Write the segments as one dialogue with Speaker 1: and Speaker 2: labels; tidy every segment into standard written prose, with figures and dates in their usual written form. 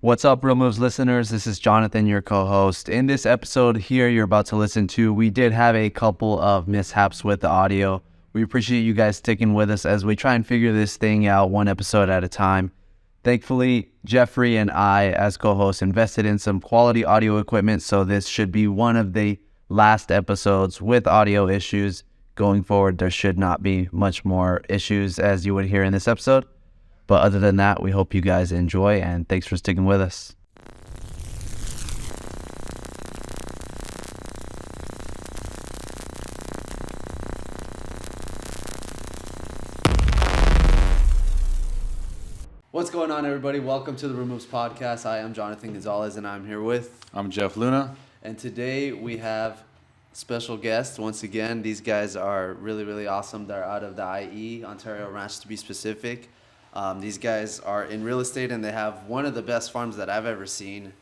Speaker 1: What's up, Real Moves listeners? This is Jonathan, your co-host. In this episode here you're about to listen to, we did have a couple of mishaps with the audio. We appreciate you guys sticking with us as we try and figure this thing out one episode at a time. Thankfully, Geoffrey and I, as co-hosts, invested in some quality audio equipment, so this should be one of the last episodes with audio issues. Going forward, there should not be much more issues as you would hear in this episode. But other than that, we hope you guys enjoy, and thanks for sticking with us. What's going on, everybody? Welcome to the Removes Podcast. I am Jonathan Gonzalez, and I'm here with...
Speaker 2: I'm Jeff Luna.
Speaker 1: And today we have special guests. Once again, these guys are really, really awesome. They're out of the IE, Ontario Ranch to be specific. These guys are in real estate, and they have one of the best farms that I've ever seen,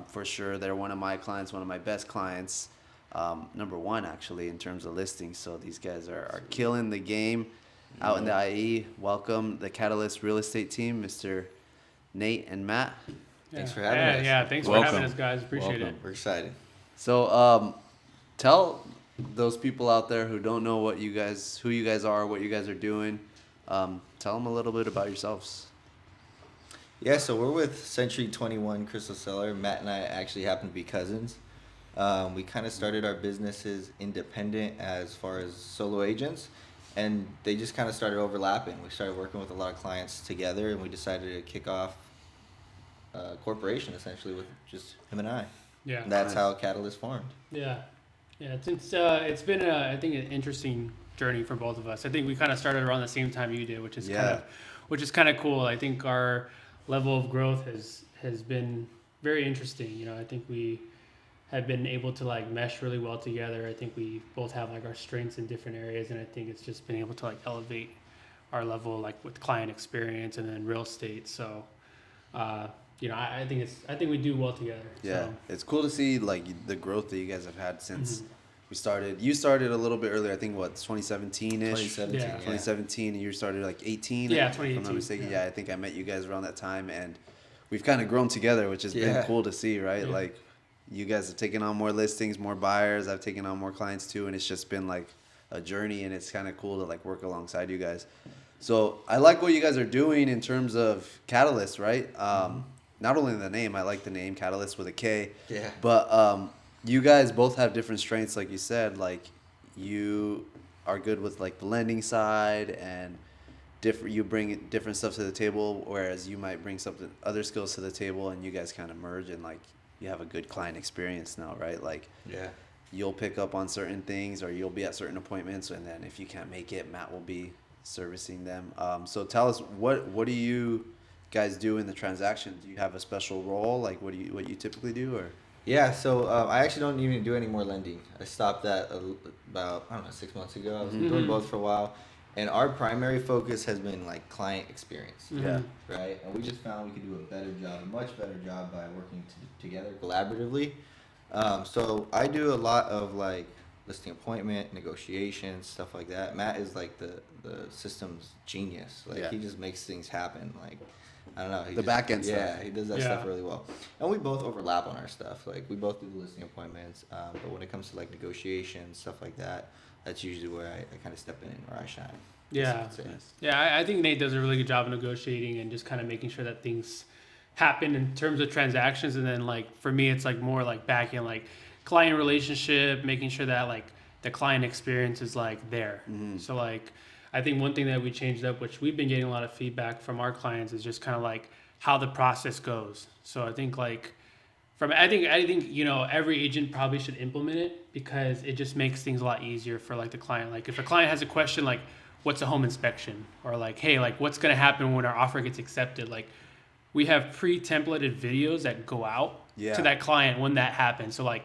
Speaker 1: for sure. They're one of my clients, one of my best clients, number one, actually, in terms of listings. So these guys are killing the game out in the IE. Welcome, the Katalist real estate team, Mr. Nate and Matt.
Speaker 3: Thanks for having us.
Speaker 4: Yeah, thanks for having us, guys. Appreciate it.
Speaker 3: We're excited.
Speaker 1: So tell those people out there who don't know who you guys are, what you guys are doing. Tell them a little bit about yourselves.
Speaker 3: Yeah, so we're with Century 21 Crystal Cellar. Matt and I actually happen to be cousins. We kind of started our businesses independent as far as solo agents, and they just kind of started overlapping. We started working with a lot of clients together, and we decided to kick off a corporation essentially with just him and I.
Speaker 4: Yeah,
Speaker 3: and that's how Katalist formed.
Speaker 4: Yeah. It's been I think an interesting journey for both of us. I think we kind of started around the same time you did, which is kind of cool. I think our level of growth has been very interesting. You know, I think we have been able to like mesh really well together. I think we both have like our strengths in different areas, and I think it's just been able to like elevate our level like with client experience and then real estate. So I think we do well together.
Speaker 1: Yeah,
Speaker 4: so.
Speaker 1: It's cool to see like the growth that you guys have had since we started. You started a little bit earlier, I think. What, 2017-ish? 2017, and you started like 18.
Speaker 4: Yeah,
Speaker 1: if
Speaker 4: 2018.
Speaker 1: I'm not mistaken. Yeah, I think I met you guys around that time, and we've kind of grown together, which has been cool to see, right?
Speaker 4: Yeah.
Speaker 1: Like, you guys have taken on more listings, more buyers. I've taken on more clients too, and it's just been like a journey, and it's kind of cool to like work alongside you guys. So I like what you guys are doing in terms of Katalist, right? Not only the name, I like the name Katalist with a K.
Speaker 3: Yeah.
Speaker 1: But you guys both have different strengths, like you said. Like, you are good with like the lending side, and you bring different stuff to the table, whereas you might bring other skills to the table, and you guys kind of merge, and like you have a good client experience now, right? Like, you'll pick up on certain things, or you'll be at certain appointments, and then if you can't make it, Matt will be servicing them. So tell us, what do you guys do in the transaction? Do you have a special role? Like, what you typically do, or?
Speaker 3: Yeah, so I actually don't even do any more lending. I stopped that about 6 months ago. I was doing both for a while, and our primary focus has been like client experience.
Speaker 1: Yeah.
Speaker 3: Right, and we just found we could do a much better job by working together collaboratively. So I do a lot of like listing appointment, negotiations, stuff like that. Matt is like the systems genius. Like, he just makes things happen. Like, I don't know.
Speaker 1: Back end stuff.
Speaker 3: Yeah, he does that stuff really well. And we both overlap on our stuff. Like, we both do the listing appointments. But when it comes to like negotiations, stuff like that, that's usually where I kind of step in or I shine.
Speaker 4: Yeah. I think Nate does a really good job of negotiating and just kind of making sure that things happen in terms of transactions. And then like for me, it's like more like back in like client relationship, making sure that like the client experience is like there. So like, I think one thing that we changed up, which we've been getting a lot of feedback from our clients, is just kind of like how the process goes. So I think like I think every agent probably should implement it, because it just makes things a lot easier for like the client. Like, if a client has a question like, what's a home inspection, or like, hey, like what's going to happen when our offer gets accepted, like we have pre-templated videos that go out to that client when that happens. So like,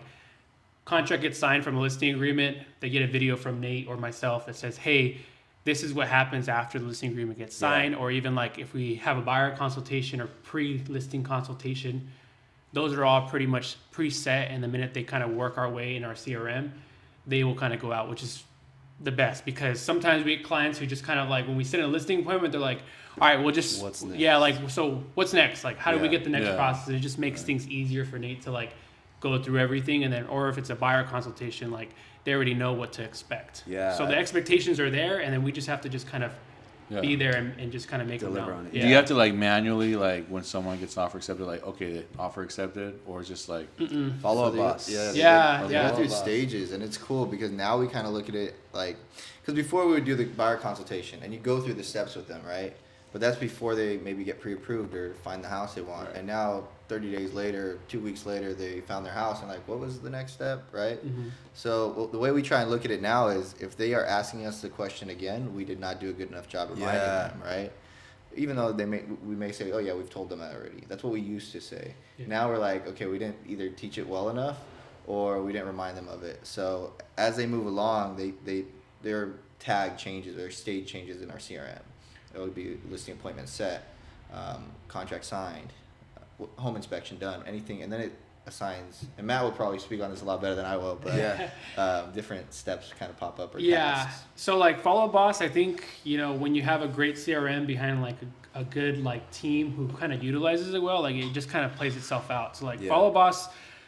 Speaker 4: contract gets signed from a listing agreement, they get a video from Nate or myself that says, hey, this is what happens after the listing agreement gets signed. Or even like if we have a buyer consultation or pre-listing consultation, those are all pretty much preset, and the minute they kind of work our way in our CRM, they will kind of go out, which is the best, because sometimes we get clients who just kind of like, when we sit in a listing appointment, they're like, all right, we'll just,
Speaker 1: What's next?
Speaker 4: yeah, like, so what's next? Like, how do we
Speaker 3: Yeah.
Speaker 4: get the next
Speaker 2: Yeah.
Speaker 4: process? It just makes things easier for Nate to like go through everything. And then, or if it's a buyer consultation, like they already know what to expect.
Speaker 1: Yeah.
Speaker 4: So the expectations are there, and then we just have to just kind of
Speaker 2: Yeah.
Speaker 4: be there and just kind of make
Speaker 1: Deliver
Speaker 4: them know.
Speaker 1: on it.
Speaker 4: Yeah.
Speaker 2: Do you have to like manually, like when someone gets an offer accepted, like, okay, offer accepted, or just like,
Speaker 1: Follow
Speaker 3: So
Speaker 1: up
Speaker 3: they-
Speaker 1: boss.
Speaker 3: Yeah,
Speaker 4: Yeah,
Speaker 3: they
Speaker 4: yeah.
Speaker 3: go through
Speaker 1: Follow up boss.
Speaker 3: stages, and it's cool because now we kind of look at it like, because before we would do the buyer consultation, and you go through the steps with them, right? But that's before they maybe get pre-approved or find the house they want. And now, 30 days later, 2 weeks later, they found their house, and like, what was the next step, right? So the way we try and look at it now is, if they are asking us the question again, we did not do a good enough job reminding
Speaker 1: Yeah.
Speaker 3: them, right? Even though we may say, oh yeah, we've told them that already. That's what we used to say.
Speaker 4: Yeah.
Speaker 3: Now we're like, okay, we didn't either teach it well enough, or we didn't remind them of it. So as they move along, their tag changes, their stage changes in our CRM. It would be listing appointment set, contract signed, home inspection done, anything, and then it assigns. And Matt will probably speak on this a lot better than I will, but
Speaker 1: Yeah.
Speaker 3: different steps kind of pop up or
Speaker 4: Yeah.
Speaker 3: tasks.
Speaker 4: So like Follow Boss, I think, you know, when you have a great CRM behind like a good like team who kind of utilizes it well, like it just kind of plays itself out. So like
Speaker 1: Yeah.
Speaker 4: Follow Boss,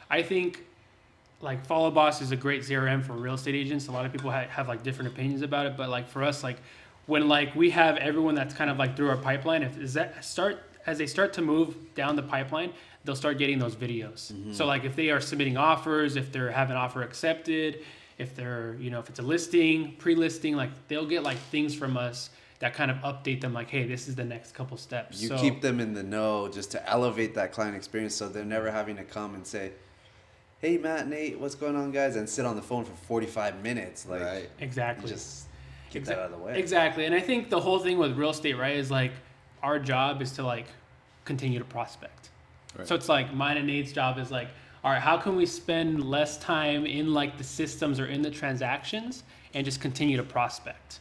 Speaker 4: I think like Follow Boss is a great CRM for real estate agents. A lot of people have like different opinions about it, but like for us, like when like we have everyone that's kind of like through our pipeline, as they start to move down the pipeline, they'll start getting those videos. So like if they are submitting offers, if they're having offer accepted, if they're, you know, if it's a listing, pre-listing, like they'll get like things from us that kind of update them like, hey, this is the next couple steps.
Speaker 1: You
Speaker 4: So,
Speaker 1: keep them in the know just to elevate that client experience, so they're never having to come and say, hey, Matt, Nate, what's going on, guys? And sit on the phone for 45 minutes. Like,
Speaker 3: Right.
Speaker 4: exactly.
Speaker 1: just get that out of the way.
Speaker 4: Exactly. And I think the whole thing with real estate, right, is like our job is to like continue to prospect.
Speaker 2: Right.
Speaker 4: So it's like mine and Nate's job is like, all right, how can we spend less time in like the systems or in the transactions and just continue to prospect?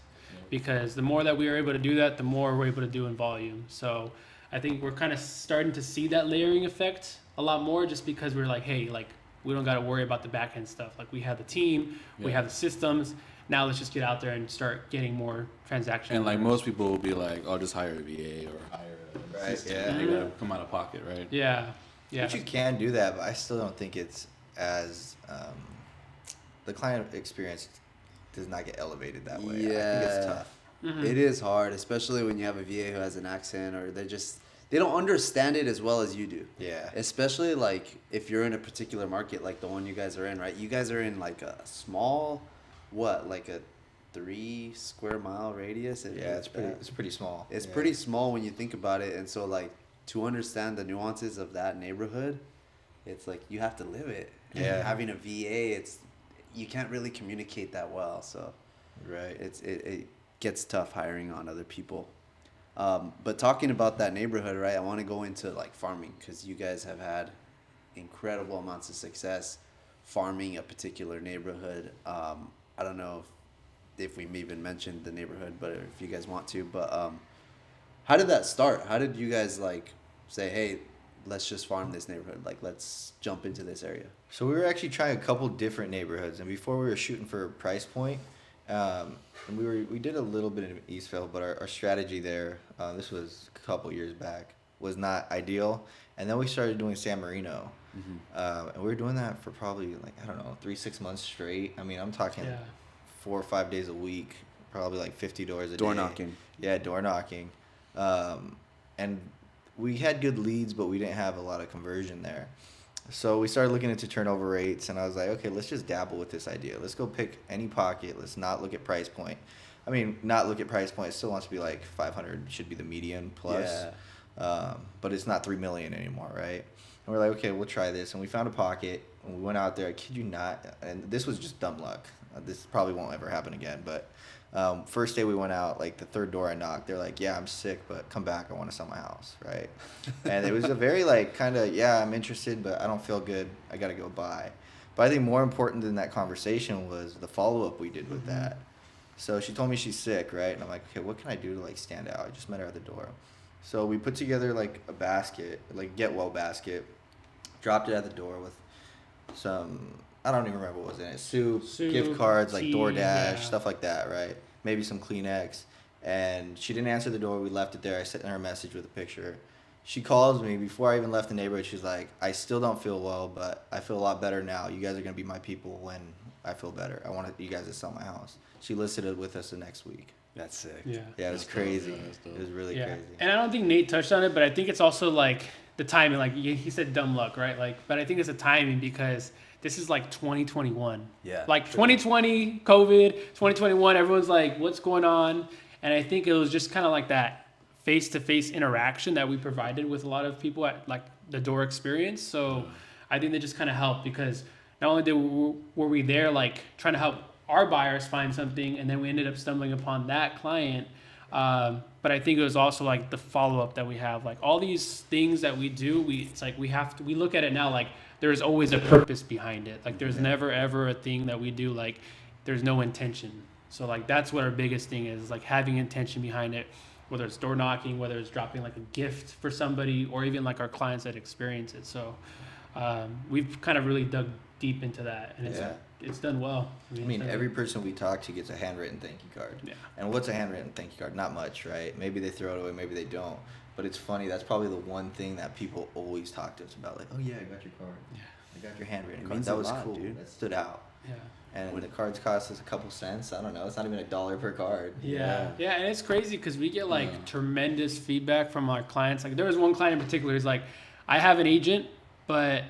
Speaker 4: Because the more that we are able to do that, the more we're able to do in volume. So I think we're kind of starting to see that layering effect a lot more, just because we're like, hey, like we don't got to worry about the back end stuff. Like we have the team, we
Speaker 2: Yeah.
Speaker 4: have the systems. Now let's just get out there and start getting more transactions.
Speaker 2: and like most people will be like, oh, just hire a VA or hire a
Speaker 3: Right,
Speaker 2: assistant.
Speaker 3: yeah.
Speaker 2: You gotta come out of pocket, right?
Speaker 4: Yeah. Yeah.
Speaker 3: But you can do that, but I still don't think it's as the client experience does not get elevated that way. I think it's
Speaker 1: Yeah.
Speaker 3: tough.
Speaker 1: It is hard, especially when you have a VA who has an accent, or they don't understand it as well as you do.
Speaker 3: Yeah.
Speaker 1: Especially like if you're in a particular market like the one you guys are in, right? You guys are in like a small, like a 3 square mile radius.
Speaker 3: Yeah, it's pretty small.
Speaker 1: It's
Speaker 3: Yeah.
Speaker 1: pretty small when you think about it, and so like to understand the nuances of that neighborhood, it's like you have to live it. And
Speaker 3: Yeah.
Speaker 1: having a VA, you can't really communicate that well, so
Speaker 3: Right.
Speaker 1: it gets tough hiring on other people. But talking about that neighborhood, right? I want to go into like farming, because you guys have had incredible amounts of success farming a particular neighborhood. I don't know if we've even mentioned the neighborhood, but if you guys want to, but how did that start? How did you guys like say, hey, let's just farm this neighborhood, like let's jump into this area?
Speaker 3: So we were actually trying a couple different neighborhoods, and before we were shooting for a price point, and we did a little bit in Eastville, but our strategy there, this was a couple years back, was not ideal. And then we started doing San Marino, and we were doing that for probably like, I don't know, 3-6 months straight. I mean, I'm talking
Speaker 4: Yeah.
Speaker 3: 4 or 5 days a week, probably like 50 doors a
Speaker 1: Door
Speaker 3: day.
Speaker 1: knocking.
Speaker 3: Yeah, door knocking. And we had good leads, but we didn't have a lot of conversion there. So we started looking into turnover rates, and I was like, okay, let's just dabble with this idea. Let's go pick any pocket. Let's not look at price point. I mean, not look at price point. It still wants to be like 500 should be the median plus. But it's not 3 million anymore, right? And we're like, okay, we'll try this. And we found a pocket, and we went out there. I kid you not. And this was just dumb luck. This probably won't ever happen again. But first day we went out, like the third door I knocked, they're like, yeah, I'm sick, but come back. I want to sell my house, right? And it was a very like kind of, yeah, I'm interested, but I don't feel good. I got to go buy. But I think more important than that conversation was the follow-up we did with that. So she told me she's sick, right? And I'm like, okay, what can I do to like stand out? I just met her at the door. So we put together like a basket, like get well basket, dropped it at the door with some, I don't even remember what was in it, soup,
Speaker 4: Soup,
Speaker 3: gift cards, like
Speaker 4: tea,
Speaker 3: DoorDash,
Speaker 4: yeah.
Speaker 3: stuff like that, right? Maybe some Kleenex. And she didn't answer the door. We left it there. I sent her a message with a picture. She calls me before I even left the neighborhood. She's like, I still don't feel well, but I feel a lot better now. You guys are going to be my people when I feel better. I want you guys to sell my house. She listed it with us the next week.
Speaker 1: That's sick.
Speaker 4: Yeah.
Speaker 3: Yeah, it was
Speaker 2: That's dope.
Speaker 3: crazy.
Speaker 2: Yeah, that's dope.
Speaker 3: It was really
Speaker 4: Yeah.
Speaker 3: crazy.
Speaker 4: And I don't think Nate touched on it, but I think it's also like the timing. Like he said, dumb luck, right? Like, but I think it's the timing because this is like 2021.
Speaker 1: Yeah.
Speaker 4: Like 2020, COVID, 2021. Everyone's like, what's going on? And I think it was just kind of like that face-to-face interaction that we provided with a lot of people at like the door experience. So I think they just kind of helped because not only were we there like trying to help our buyers find something, and then we ended up stumbling upon that client. But I think it was also like the follow-up that we have, like all these things that we do. It's like we look at it now like there's always a purpose behind it. Like there's never ever a thing that we do like there's no intention. So like that's what our biggest thing is like having intention behind it, whether it's door knocking, whether it's dropping like a gift for somebody, or even like our clients that experience it. So we've kind of really dug deep into that, and it's done well.
Speaker 3: I mean, every person we talk to gets a handwritten thank you card.
Speaker 4: Yeah.
Speaker 3: And what's a handwritten thank you card? Not much, right? Maybe they throw it away, maybe they don't. But it's funny, that's probably the one thing that people always talk to us about. Like, oh yeah, I got your card.
Speaker 4: Yeah.
Speaker 3: I got your handwritten
Speaker 1: It
Speaker 3: card.
Speaker 1: means
Speaker 3: That
Speaker 1: a
Speaker 3: was
Speaker 1: lot,
Speaker 3: cool.
Speaker 1: dude.
Speaker 3: That stood out.
Speaker 4: Yeah.
Speaker 3: And the cards cost us a couple cents. I don't know. It's not even $1 per card.
Speaker 4: Yeah, and it's crazy because we get like tremendous feedback from our clients. Like there was one client in particular who's like, I have an agent, but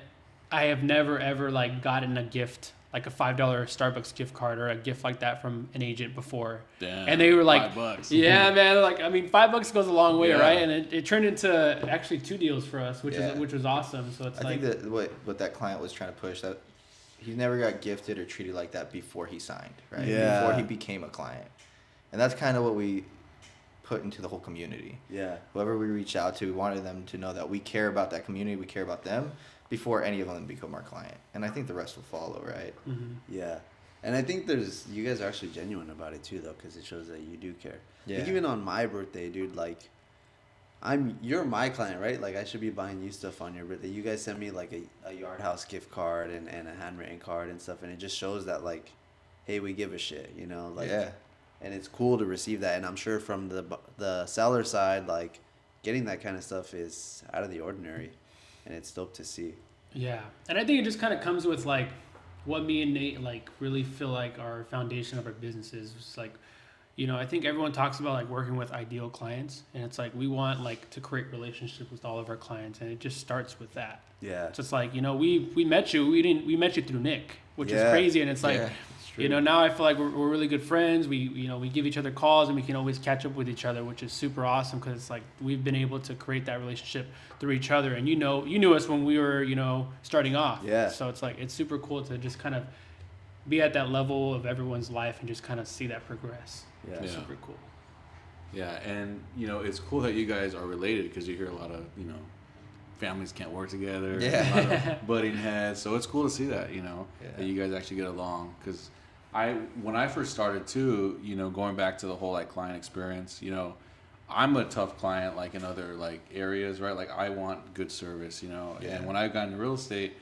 Speaker 4: I have never ever like gotten a gift, like a $5 Starbucks gift card or a gift like that from an agent before.
Speaker 2: Damn,
Speaker 4: and they were like,
Speaker 2: $5.
Speaker 4: yeah, man, like I mean, $5 goes a long way,
Speaker 2: Yeah.
Speaker 4: right? And it turned into actually 2 deals for us, which
Speaker 3: Yeah.
Speaker 4: is which was awesome. So it's
Speaker 3: I
Speaker 4: like,
Speaker 3: think that what that client was trying to push, that he never got gifted or treated like that before he signed, right?
Speaker 1: Yeah.
Speaker 3: Before he became a client. And that's kind of what we put into the whole community.
Speaker 1: Yeah.
Speaker 3: Whoever we reached out to, we wanted them to know that we care about that community, we care about them before any of them become our client. And I think the rest will follow, right?
Speaker 1: Yeah. And I think you guys are actually genuine about it too, though, because it shows that you do care.
Speaker 3: Yeah.
Speaker 1: Like even on my birthday, dude, like, you're my client, right? Like I should be buying you stuff on your birthday. You guys send me like a Yard House gift card and a handwritten card and stuff, and it just shows that like, hey, we give a shit, you know? Like,
Speaker 3: Yeah.
Speaker 1: And it's cool to receive that, and I'm sure from the seller side, like, getting that kind of stuff is out of the ordinary, and it's dope to see.
Speaker 4: yeah. And I think it just kind of comes with like what me and Nate like really feel like our foundation of our business is. It's like, you know, I think everyone talks about like working with ideal clients, and it's like we want like to create relationships with all of our clients, and it just starts with that.
Speaker 1: Yeah.
Speaker 4: So it's like, you know, we met you, we met you through Nick, which is crazy, and it's like,
Speaker 3: Yeah, it's true.
Speaker 4: you know, now I feel like we're really good friends. We give each other calls, and we can always catch up with each other, which is super awesome because it's like we've been able to create that relationship through each other. And you knew us when we were, you know, starting off.
Speaker 1: Yeah.
Speaker 4: So it's like it's super cool to just kind of be at that level of everyone's life and just kind of see that progress.
Speaker 1: Yeah.
Speaker 4: It's
Speaker 2: Yeah.
Speaker 4: super cool.
Speaker 2: Yeah, and you know it's cool that you guys are related because you hear a lot of families can't work together.
Speaker 3: Yeah.
Speaker 2: A lot of butting heads. So it's cool to see that
Speaker 3: Yeah.
Speaker 2: that you guys actually get along. Because when I first started too, going back to the whole like client experience, I'm a tough client like in other like areas, right? Like I want good service,
Speaker 3: Yeah.
Speaker 2: And when I got into real estate,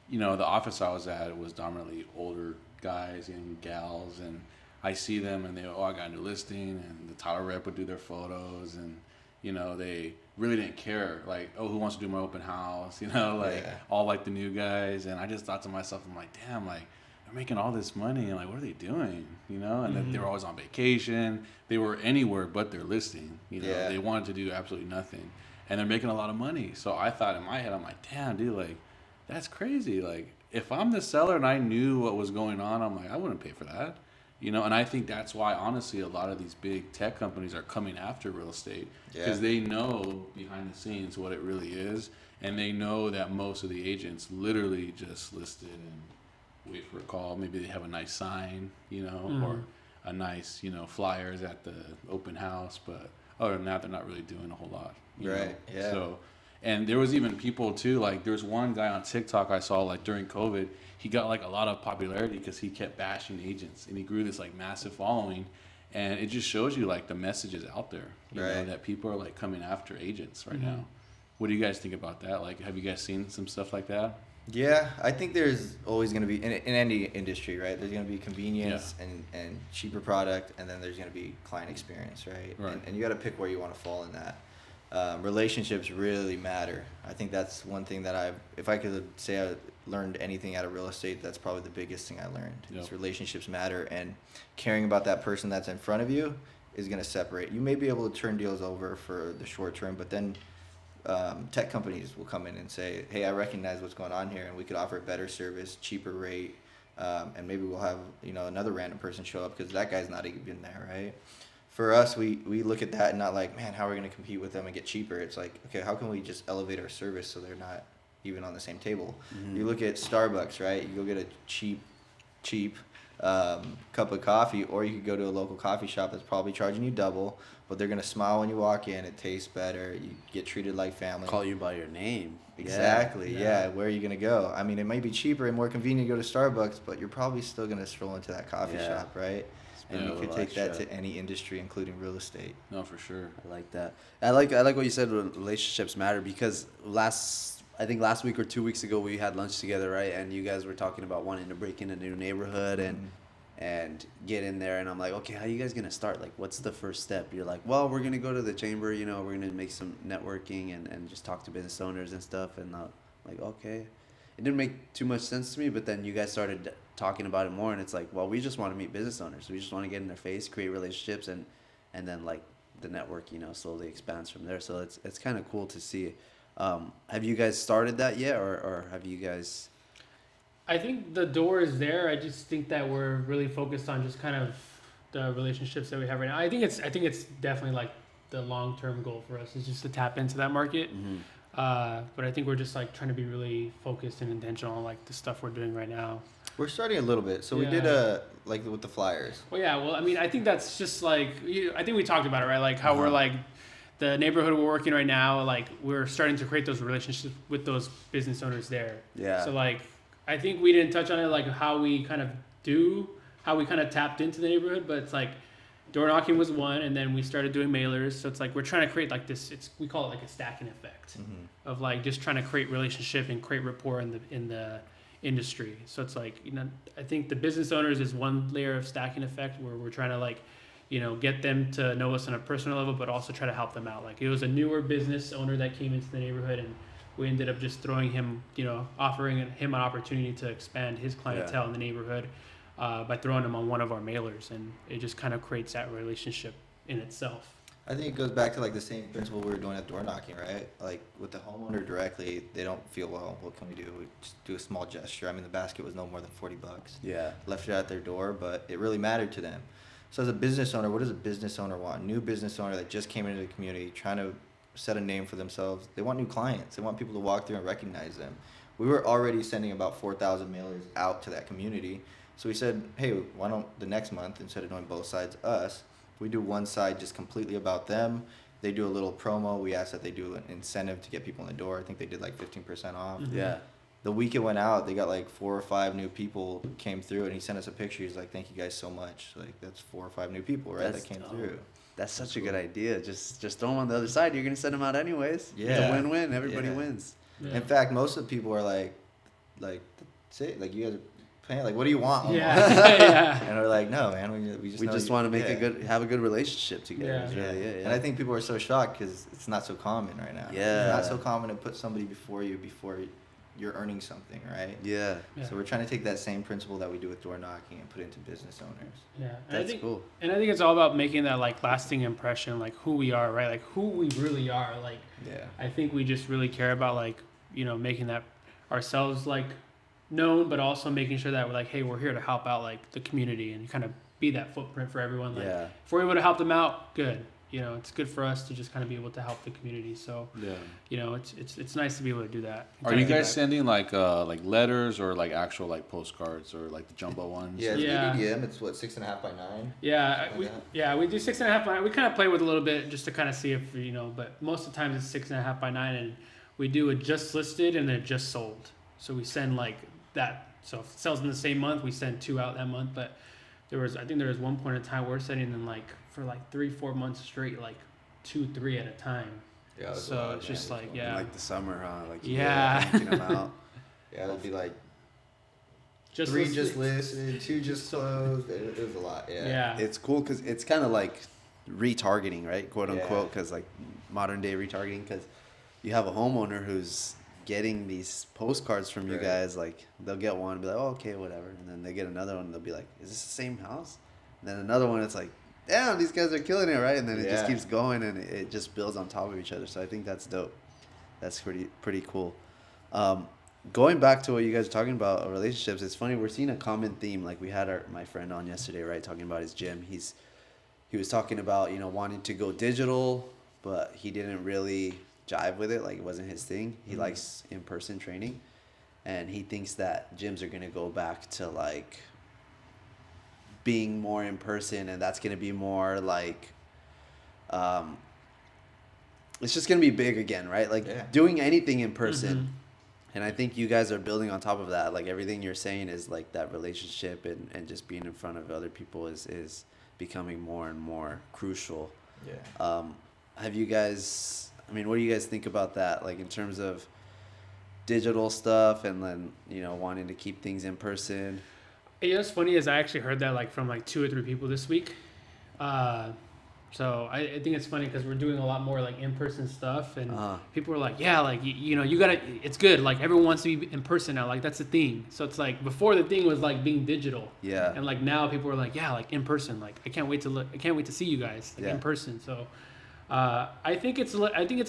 Speaker 2: the office I was at was dominantly older guys and gals, and I see them and they I got a new listing, and the title rep would do their photos, and they really didn't care, like, oh, who wants to do my open house,
Speaker 3: Yeah.
Speaker 2: all like the new guys. And I just thought to myself, I'm like, damn, like they're making all this money, and like what are they doing, and then they were always on vacation, they were anywhere but their listing,
Speaker 3: Yeah.
Speaker 2: they wanted to do absolutely nothing, and they're making a lot of money. So I thought in my head, I'm like, damn, dude, like that's crazy. Like if I'm the seller and I knew what was going on, I'm like, I wouldn't pay for that. And I think that's why, honestly, a lot of these big tech companies are coming after real estate, because they know behind the scenes what it really is, and they know that most of the agents literally just listed and wait for a call. Maybe they have a nice sign, or a nice, flyers at the open house, but other than that, they're not really doing a whole lot. you
Speaker 3: Right,
Speaker 2: know?
Speaker 3: yeah.
Speaker 2: So, and there was even people too, like there's one guy on TikTok I saw, like during COVID, he got like a lot of popularity because he kept bashing agents, and he grew this like massive following, and it just shows you like the message is out there,
Speaker 3: Right.
Speaker 2: that people are like coming after agents right now. What do you guys think about that? Like, have you guys seen some stuff like that?
Speaker 3: Yeah, I think there's always going to be, in any industry, right? There's going to be convenience and cheaper product, and then there's going to be client experience, right?
Speaker 2: Right.
Speaker 3: And you got to pick where you want to fall in that. Relationships really matter. I think that's one thing that if I could say I learned anything out of real estate, that's probably the biggest thing I learned.
Speaker 2: Yep.
Speaker 3: Is relationships matter, and caring about that person that's in front of you is going to separate. You may be able to turn deals over for the short term, but then tech companies will come in and say, hey, I recognize what's going on here, and we could offer a better service, cheaper rate, and maybe we'll have another random person show up because that guy's not even there, right? For us, we look at that and not like, man, how are we going to compete with them and get cheaper? It's like, okay, how can we just elevate our service so they're not even on the same table?
Speaker 2: Mm-hmm.
Speaker 3: You look at Starbucks, right? You go get a cheap cup of coffee, or you could go to a local coffee shop that's probably charging you double, but they're going to smile when you walk in. It tastes better. You get treated like family.
Speaker 1: Call you by your name.
Speaker 3: Exactly. Yeah. Where are you going to go? I mean, it might be cheaper and more convenient to go to Starbucks, but you're probably still going to stroll into that coffee shop, right? And you could take that to any industry, including real estate.
Speaker 2: No, for sure.
Speaker 1: I like that. I like what you said. Relationships matter, because last week or 2 weeks ago we had lunch together, right? And you guys were talking about wanting to break in a new neighborhood and get in there. And I'm like, okay, how are you guys gonna start? Like, what's the first step? You're like, well, we're gonna go to the chamber. We're gonna make some networking and just talk to business owners and stuff. And like, okay, it didn't make too much sense to me. But then you guys started talking about it more, and it's like, well, we just want to meet business owners. We just want to get in their face, create relationships, and then like the network, slowly expands from there. So it's kind of cool to see. Have you guys started that yet, or have you guys?
Speaker 4: I think the door is there. I just think that we're really focused on just kind of the relationships that we have right now. I think it's definitely like the long-term goal for us is just to tap into that market.
Speaker 1: Mm-hmm.
Speaker 4: But I think we're just like trying to be really focused and intentional on like the stuff we're doing right now.
Speaker 3: We're starting a little bit. So we did like with the flyers.
Speaker 4: Well, yeah. Well, I mean, I think that's just like I think we talked about it, right? Like how we're like the neighborhood we're working right now. Like we're starting to create those relationships with those business owners there.
Speaker 1: Yeah.
Speaker 4: So like I think we didn't touch on it, like how we kind of tapped into the neighborhood, but it's like door knocking was one, and then we started doing mailers. So it's like we're trying to create like this. We call it like a stacking effect of like just trying to create relationship and create rapport in the industry. So it's like I think the business owners is one layer of stacking effect where we're trying to like get them to know us on a personal level, but also try to help them out. Like it was a newer business owner that came into the neighborhood, and we ended up just throwing him, offering him an opportunity to expand his clientele in the neighborhood by throwing him on one of our mailers, and it just kind of creates that relationship in itself.
Speaker 3: I think it goes back to like the same principle we were doing at door knocking, right? Like with the homeowner directly, they don't feel, well, what can we do? We just do a small gesture. I mean, the basket was no more than $40.
Speaker 1: Yeah.
Speaker 3: Left it at their door, but it really mattered to them. So as a business owner, what does a business owner want? New business owner that just came into the community, trying to set a name for themselves. They want new clients. They want people to walk through and recognize them. We were already sending about 4,000 mailers out to that community. So we said, hey, why don't the next month, instead of doing both sides, we do one side just completely about them. They do a little promo. We asked that they do an incentive to get people in the door. I think they did like 15% off.
Speaker 4: Mm-hmm.
Speaker 1: Yeah.
Speaker 3: The week it went out, they got like 4 or 5 new people came through, and he sent us a picture. He's like, thank you guys so much. Like, that's 4 or 5 new people, right, that came through.
Speaker 1: That's such a good idea. Just throw them on the other side. You're gonna send them out anyways.
Speaker 3: Yeah.
Speaker 1: It's a win-win. Everybody wins.
Speaker 4: Yeah.
Speaker 3: In fact, most of the people are like, say, like, you guys are paying, like, what do you want?
Speaker 4: Yeah.
Speaker 3: And we're like, no, man, we just
Speaker 1: want to make have a good relationship together.
Speaker 4: Yeah.
Speaker 1: Yeah.
Speaker 3: And I think people are so shocked because it's not so common right now.
Speaker 1: Yeah.
Speaker 3: It's not so common to put somebody before you're earning something, right?
Speaker 1: Yeah.
Speaker 3: So we're trying to take that same principle that we do with door knocking and put it into business owners.
Speaker 4: Yeah.
Speaker 1: That's cool.
Speaker 4: And I think it's all about making that like lasting impression, like who we are, right? Like who we really are. Like, I think we just really care about like, making that ourselves like known, but also making sure that we're like, hey, we're here to help out like the community and kind of be that footprint for everyone. Like if we're able to help them out, good. It's good for us to just kind of be able to help the community. So, it's nice to be able to do that.
Speaker 2: Are you guys sending like letters or like actual like postcards or like the jumbo ones?
Speaker 3: Yeah, it's BBM. It's what, 6.5 by 9?
Speaker 4: Yeah, we do 6.5 by 9. We kind of play with a little bit just to kind of see if but most of the times it's 6.5 by 9, and we do a just listed and a just sold. So we send like that. So if it sells in the same month, we send 2 out that month. But I think there was one point in time we're sending them like for like 3-4 months straight, like 2-3 at a time.
Speaker 3: Yeah.
Speaker 4: So it's just like
Speaker 1: Like the summer, huh? Like
Speaker 4: yeah.
Speaker 1: yanking them out.
Speaker 3: Yeah, it'd be like
Speaker 4: Just
Speaker 3: 3
Speaker 4: listen-
Speaker 3: just listed, 2 just closed. It was a lot. Yeah.
Speaker 4: Yeah.
Speaker 5: It's cool because it's kind of like retargeting, right? Quote unquote,
Speaker 3: Yeah.
Speaker 5: because like modern day retargeting, because you have a homeowner who's getting these postcards from you
Speaker 3: Right.
Speaker 5: guys. Like they'll get one and be like, oh, okay, whatever. And then they get another one and they'll be like, is this the same house? And then another one, it's like, damn, these guys are killing it, right? And then it just
Speaker 3: Yeah.
Speaker 5: keeps going and it just builds on top of each other. So I think that's dope. That's pretty cool. Going back to what you guys are talking about relationships, it's funny, we're seeing a common theme. Like we had my friend on yesterday, right, talking about his gym. He was talking about, wanting to go digital, but he didn't really jive with it. Like it wasn't his thing. He likes in-person training, and he thinks that gyms are going to go back to like being more in person, and that's going to be more like it's just going to be big again, right? Like
Speaker 3: Yeah.
Speaker 5: doing anything in person.
Speaker 4: Mhm.
Speaker 5: And I think you guys are building on top of that. Like everything you're saying is like that relationship and just being in front of other people is becoming more and more crucial.
Speaker 3: Yeah.
Speaker 5: Have you guys, what do you guys think about that? Like in terms of digital stuff and then, wanting to keep things in person?
Speaker 4: What's funny is I actually heard that like from like 2 or 3 people this week. So I think it's funny because we're doing a lot more like in-person stuff, and people are like, yeah, like you gotta, it's good. Like everyone wants to be in person now. Like that's the thing. So it's like before the thing was like being digital.
Speaker 5: Yeah.
Speaker 4: And like now people are like, yeah, like in person. Like I can't wait to see you guys like,
Speaker 5: Yeah.
Speaker 4: in person. So I think it's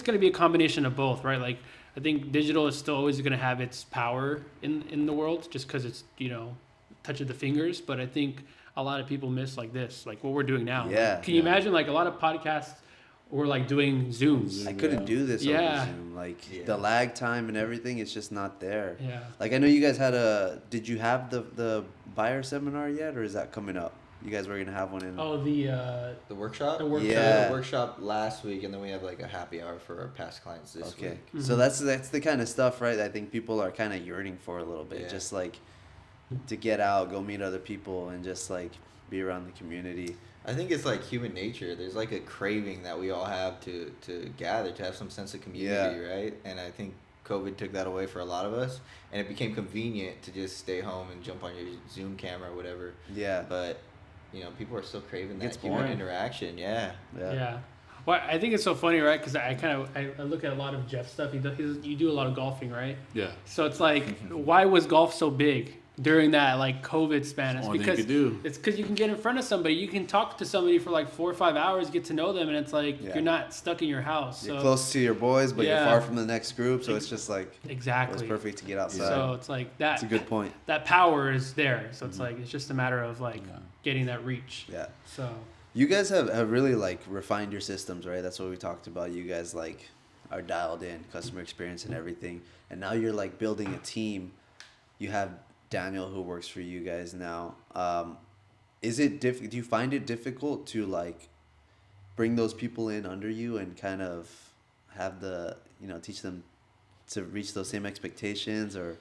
Speaker 4: gonna be a combination of both, right? Like I think digital is still always gonna have its power in the world just because it's touch of the fingers, but I think a lot of people miss like this, like what we're doing now.
Speaker 5: Yeah.
Speaker 4: Like, can you imagine like a lot of podcasts were like doing Zooms?
Speaker 5: I couldn't do this
Speaker 4: Yeah.
Speaker 5: over Zoom. Like
Speaker 3: Yeah.
Speaker 5: the lag time and everything, it's just not there.
Speaker 4: Yeah.
Speaker 5: Like I know you guys did you have the buyer seminar yet, or is that coming up? You guys were gonna have one in.
Speaker 4: Oh,
Speaker 3: The workshop?
Speaker 4: The workshop.
Speaker 5: Yeah.
Speaker 3: The workshop last week, and then we have like a happy hour for our past clients this
Speaker 5: Okay.
Speaker 3: week.
Speaker 4: Mhm.
Speaker 5: So that's the kind of stuff, right? I think people are kind of yearning for a little bit,
Speaker 3: Yeah.
Speaker 5: just like to get out, go meet other people, and just like be around the community.
Speaker 3: I think it's like human nature. There's like a craving that we all have to gather, to have some sense of community, right? And I think COVID took that away for a lot of us, and it became convenient to just stay home and jump on your Zoom camera or whatever.
Speaker 5: Yeah.
Speaker 3: But people are still craving that
Speaker 5: It's
Speaker 3: human
Speaker 5: boring.
Speaker 3: interaction. Yeah.
Speaker 4: Yeah. Well, I think it's so funny, right? Because I look at a lot of Jeff's stuff. You do a lot of golfing, right?
Speaker 2: Yeah.
Speaker 4: So it's like, why was golf so big during that like COVID span? It's
Speaker 2: Only thing you
Speaker 4: because
Speaker 2: could do.
Speaker 4: it's because you can get in front of somebody, you can talk to somebody for like 4 or 5 hours, get to know them, and it's like
Speaker 5: Yeah.
Speaker 4: you're not stuck in your house.
Speaker 5: You're
Speaker 4: So
Speaker 5: close to your boys, but
Speaker 4: Yeah.
Speaker 5: you're far from the next group, so it's just like
Speaker 4: exactly.
Speaker 5: it's perfect to get outside.
Speaker 4: So it's like that.
Speaker 5: That's a good point.
Speaker 4: That power is there. So it's like it's just a matter of like
Speaker 2: Yeah.
Speaker 4: getting that reach.
Speaker 5: Yeah.
Speaker 4: So
Speaker 5: You guys have really like refined your systems, right? That's what we talked about. You guys like are dialed in, customer experience and everything. And now you're like building a team. You have Daniel who works for you guys now. Is it do you find it difficult to like bring those people in under you and kind of have teach them to reach those same expectations, or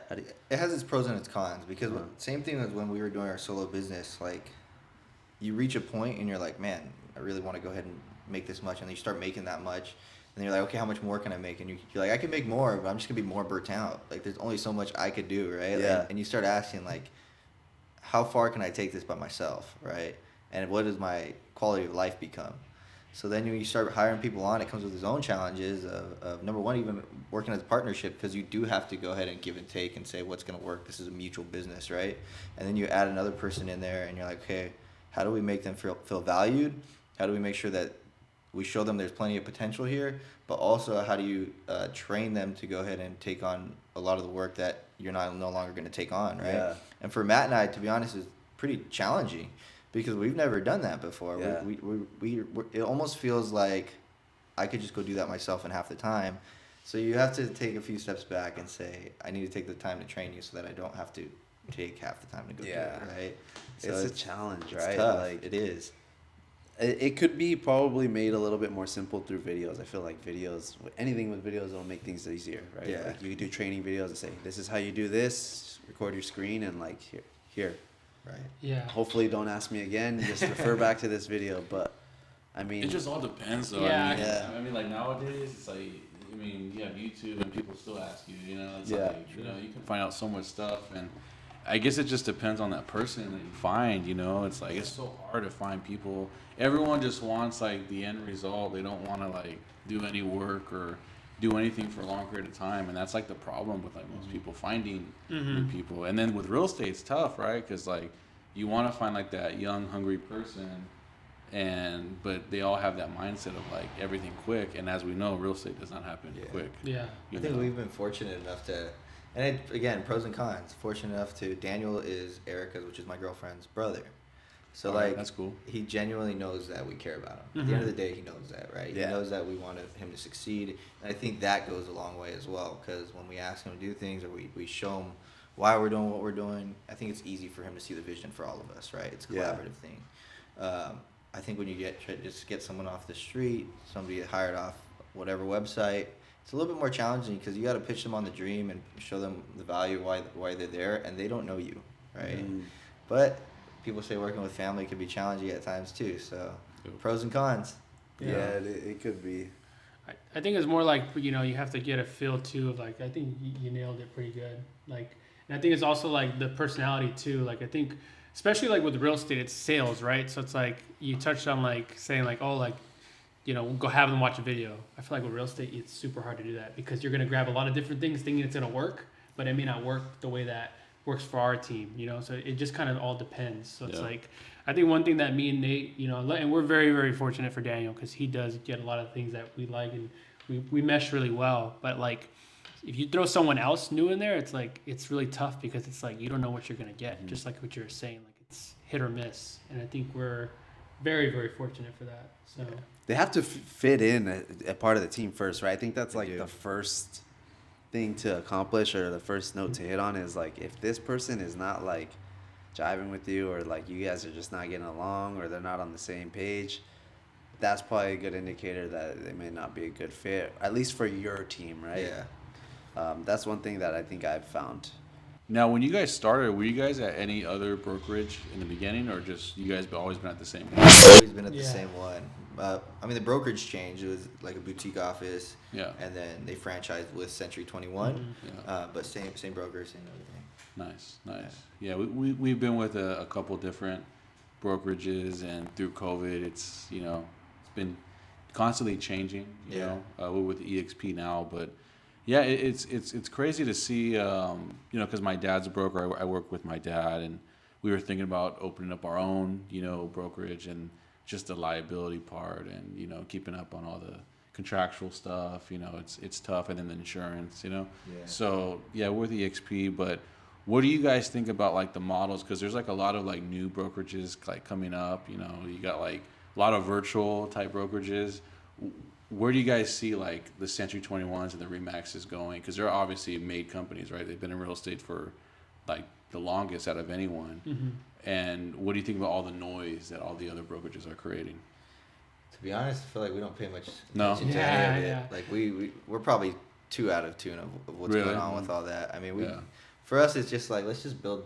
Speaker 5: how do you,
Speaker 3: It has its pros and its cons, because
Speaker 5: Uh-huh.
Speaker 3: same thing as when we were doing our solo business. Like, you reach a point and you're like, man, I really want to go ahead and make this much, and then you start making that much, and then you're like, okay, how much more can I make? And you're like, I can make more, but I'm just gonna be more burnt out. Like, there's only so much I could do, right?
Speaker 5: Yeah.
Speaker 3: And you start asking like, how far can I take this by myself, right? And what does my quality of life become? So then when you start hiring people on, it comes with its own challenges of number one, even working as a partnership, because you do have to go ahead and give and take and say what's going to work. This is a mutual business, right? And then you add another person in there, and you're like, okay, how do we make them feel valued? How do we make sure that we show them there's plenty of potential here? But also, how do you train them to go ahead and take on a lot of the work that you're no longer going to take on, right?
Speaker 5: Yeah.
Speaker 3: And for Matt and I, to be honest, is pretty challenging, because we've never done that before.
Speaker 5: Yeah.
Speaker 3: We it almost feels like I could just go do that myself in half the time. So you have to take a few steps back and say, I need to take the time to train you so that I don't have to take half the time to go
Speaker 5: Yeah.
Speaker 3: do it, right?
Speaker 5: it's a challenge,
Speaker 3: It's
Speaker 5: right?
Speaker 3: tough.
Speaker 5: Like
Speaker 3: It is.
Speaker 5: it could be probably made a little bit more simple through videos. I feel like anything with videos will make things easier, right?
Speaker 3: Yeah.
Speaker 5: Like you could do training videos and say, this is how you do this, record your screen, and like here.
Speaker 3: Right.
Speaker 4: yeah.
Speaker 5: Hopefully don't ask me again, just refer back to this video. But I mean,
Speaker 2: It just all depends, though.
Speaker 4: Yeah.
Speaker 2: I mean,
Speaker 5: Yeah.
Speaker 2: I mean, like nowadays, it's like I mean, you have YouTube and people still ask you, you know, it's
Speaker 5: Yeah,
Speaker 2: like, you know, you can find out so much stuff, and I guess it just depends on that person that you find, you know, it's like, it's so hard to find people. Everyone just wants like the end result. They don't want to like do any work or do anything for a long period of time, and that's like the problem with like most people finding new people. And then with real estate, it's tough, right? Because like you want to find like that young, hungry person, but they all have that mindset of like everything quick, and as we know, real estate does not happen quick.
Speaker 4: Yeah.
Speaker 3: I think we've been fortunate enough to, and again, pros and cons. Fortunate enough to, Daniel is Erica's, which is my girlfriend's brother. So like,
Speaker 2: that's cool.
Speaker 3: He genuinely knows that we care about him. At the end of the day, he knows that, right?
Speaker 5: Yeah.
Speaker 3: He knows that we want him to succeed. And I think that goes a long way as well, because when we ask him to do things, or we show him why we're doing what we're doing, I think it's easy for him to see the vision for all of us, right? It's a collaborative thing. I think when you just get someone off the street, somebody hired off whatever website, it's a little bit more challenging, because you got to pitch them on the dream and show them the value, why they're there, and they don't know you, right? But people say working with family can be challenging at times too. So pros and cons.
Speaker 5: Yeah, it could be.
Speaker 4: I think it's more like, you know, you have to get a feel too of like, I think you nailed it pretty good. Like, and I think it's also like the personality too. Like, I think, especially like with real estate, it's sales, right? So it's like you touched on like saying like, oh, like, you know, go have them watch a video. I feel like with real estate, it's super hard to do that, because you're going to grab a lot of different things thinking it's going to work, but it may not work the way that works for our team, you know? So it just kind of all depends. So it's like, I think one thing that me and Nate, you know, and we're very, very fortunate for Daniel, because he does get a lot of things that we like, and we mesh really well. But like, if you throw someone else new in there, it's like, it's really tough, because it's like, you don't know what you're going to get. Just like what you were saying, like it's hit or miss. And I think we're very, very fortunate for that. So
Speaker 5: They have to fit in a part of the team first, right? I think that's like the first thing to accomplish, or the first note to hit on, is like, if this person is not like jiving with you, or like you guys are just not getting along, or they're not on the same page, that's probably a good indicator that they may not be a good fit, at least for your team, right?
Speaker 3: Yeah.
Speaker 5: That's one thing that I think I've found.
Speaker 2: Now, when you guys started, were you guys at any other brokerage in the beginning, or just you guys always been at the same one?
Speaker 3: Always been at the same one. I mean, the brokerage changed. It was like a boutique office.
Speaker 2: Yeah.
Speaker 3: And then they franchised with Century 21.
Speaker 2: Yeah.
Speaker 3: But same broker, same everything.
Speaker 2: Nice. Yeah, we've been with a couple different brokerages, and through COVID, it's, you know, it's been constantly changing. You know, we're with EXP now, but yeah, it's crazy to see. You know, because my dad's a broker. I work with my dad, and we were thinking about opening up our own, you know, brokerage, and just the liability part, and, you know, keeping up on all the contractual stuff, you know, it's tough, and then the insurance, you know. So yeah, we're the EXP. But what do you guys think about like the models? Because there's like a lot of like new brokerages like coming up, you know. You got like a lot of virtual type brokerages. Where do you guys see like the Century 21s and the Remaxes going? Because they're obviously made companies, right? They've been in real estate for like the longest out of anyone. And what do you think about all the noise that all the other brokerages are creating?
Speaker 3: To be honest, I feel like we don't pay much
Speaker 2: No.
Speaker 3: attention to any of it. Like we're probably too out of tune of what's
Speaker 2: Really?
Speaker 3: going on with all that. I mean, for us, it's just like, let's just build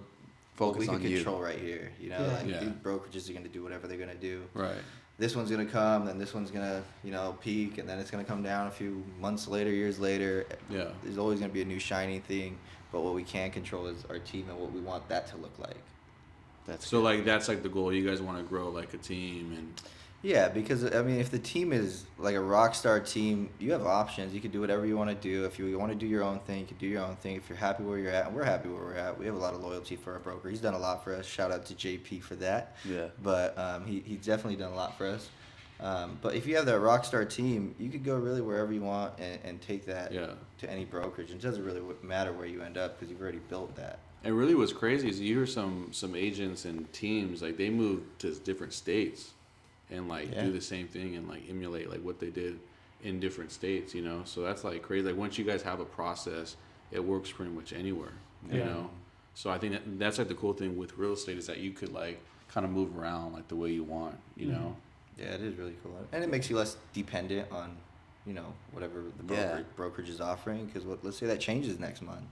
Speaker 3: what we
Speaker 5: Focus
Speaker 3: can
Speaker 5: on you.
Speaker 3: control right here. You know, these brokerages are going to do whatever they're going to do.
Speaker 2: Right.
Speaker 3: This one's going to come, then this one's going to, you know, peak, and then it's going to come down a few months later, years later.
Speaker 2: Yeah.
Speaker 3: There's always going to be a new shiny thing, but what we can control is our team and what we want that to look like.
Speaker 2: So like that's like the goal. You guys want to grow like a team, and
Speaker 3: Yeah, because I mean, if the team is like a rock star team, you have options. You can do whatever you want to do. If you want to do your own thing, you can do your own thing. If you're happy where you're at, and we're happy where we're at. We have a lot of loyalty for our broker. He's done a lot for us. Shout out to JP for that.
Speaker 5: Yeah.
Speaker 3: But he's definitely done a lot for us. But if you have that rock star team, you could go really wherever you want and take that to any brokerage. It doesn't really matter where you end up, because you've already built that.
Speaker 2: And really what's crazy is you hear some agents and teams, like they move to different states and like do the same thing and like emulate like what they did in different states, you know. So that's like crazy. Like once you guys have a process, it works pretty much anywhere, you know. So I think that's like the cool thing with real estate, is that you could like kind of move around like the way you want, you know.
Speaker 3: Yeah, it is really cool, and it makes you less dependent on, you know, whatever the brokerage is offering. Because let's say that changes next month.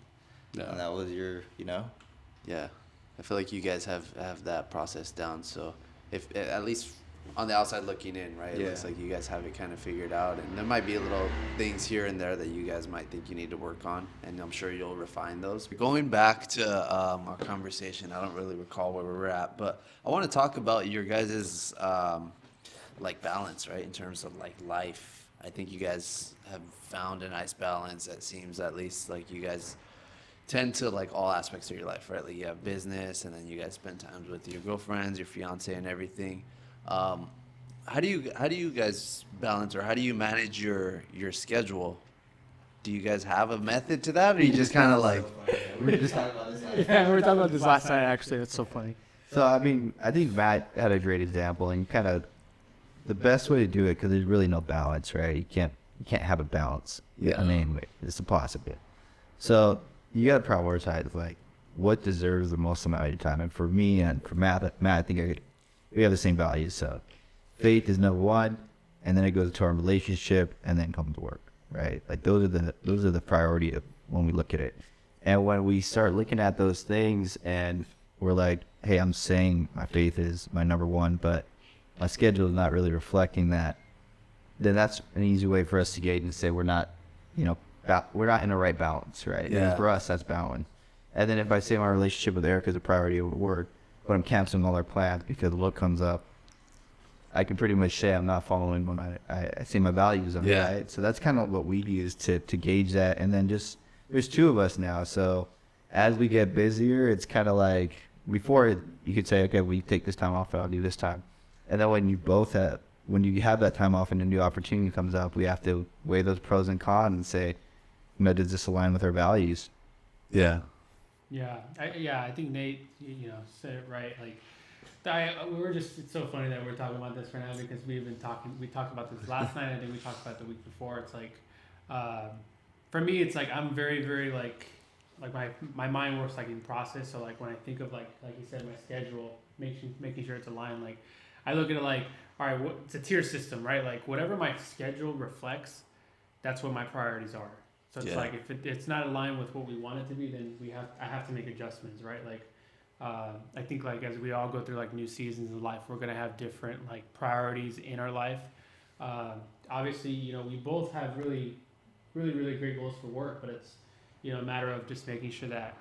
Speaker 2: Yeah.
Speaker 3: And that was your, you know.
Speaker 5: Yeah, I feel like you guys have that process down. So if at least on the outside looking in, right? It
Speaker 3: Yeah.
Speaker 5: looks like you guys have it kind of figured out, and there might be little things here and there that you guys might think you need to work on, and I'm sure you'll refine those. Going back to our conversation, I don't really recall where we were at, but I want to talk about your guys' like balance, right? In terms of like life, I think you guys have found a nice balance. That seems, at least, like you guys tend to like all aspects of your life, right? Like you have business, and then you guys spend times with your girlfriends, your fiance, and everything. How do you guys balance, or how do you manage your schedule? Do you guys have a method to that, or you just kind of like?
Speaker 3: We're just talking about this.
Speaker 4: Yeah, we were talking about this last night. Actually, that's so funny.
Speaker 6: So, I mean, I think Matt had a great example, and kind of the best way to do it, because there's really no balance, right? You can't have a balance.
Speaker 5: Yeah.
Speaker 6: I mean, it's impossible. So you got to prioritize, like, what deserves the most amount of your time. And for me and for Matt, I think we have the same values. So faith is number one, and then it goes to our relationship, and then comes work, right? Like those are the priority of when we look at it. And when we start looking at those things, and we're like, hey, I'm saying my faith is my number one, but my schedule is not really reflecting that, then that's an easy way for us to gauge and say we're not, we're not in the right balance, right?
Speaker 5: Yeah.
Speaker 6: And for us, that's balance. And then if I say my relationship with Eric is a priority over work, but I'm canceling all our plans because what comes up, I can pretty much say I'm not following when I say my values on
Speaker 5: Yeah.
Speaker 6: right? So that's kind of what we use to gauge that. And then just, there's two of us now. So as we get busier, it's kind of like, before you could say, okay, we take this time off, I'll do this time. And then when you have that time off and a new opportunity comes up, we have to weigh those pros and cons and say, does this align with our values?
Speaker 5: Yeah.
Speaker 4: Yeah, I think Nate, said it right. Like, it's so funny that we're talking about this right now, because we talked about this last night. I think we talked about it the week before. It's like, for me, it's like I'm very, very like my mind works like in process. So like when I think of like you said, my schedule, making sure it's aligned. Like I look at it like, all right, it's a tier system, right? Like whatever my schedule reflects, that's what my priorities are. So it's like if it's not aligned with what we want it to be, then I have to make adjustments, right? Like I think like as we all go through like new seasons of life, we're gonna have different like priorities in our life. Obviously, we both have really, really, really great goals for work, but it's a matter of just making sure that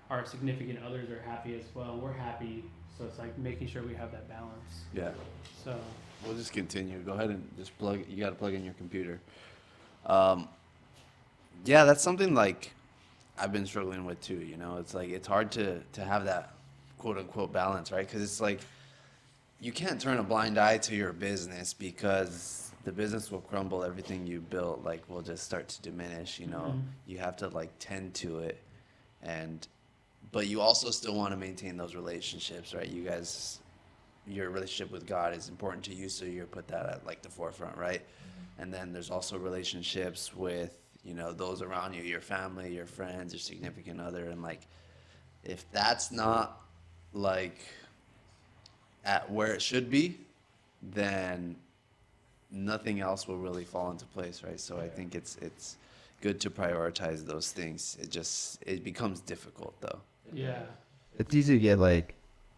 Speaker 4: our significant others are happy as well. We're happy, so it's like making sure we have that balance.
Speaker 5: Yeah.
Speaker 4: So
Speaker 5: We'll just continue. Go ahead and just you got to plug in your computer. Yeah, that's something like I've been struggling with too. It's like it's hard to have that quote unquote balance, right? Because it's like you can't turn a blind eye to your business, because the business will crumble. Everything you built like will just start to diminish. You have to like tend to it, but you also still want to maintain those relationships, right? You guys, your relationship with God is important to you, so you put that at like the forefront, right? And then there's also relationships with those around you, your family, your friends, your significant other, and like if that's not like at where it should be, then nothing else will really fall into place, right? So I think it's good to prioritize those things. It becomes difficult though.
Speaker 4: yeah,
Speaker 6: It's easy to get like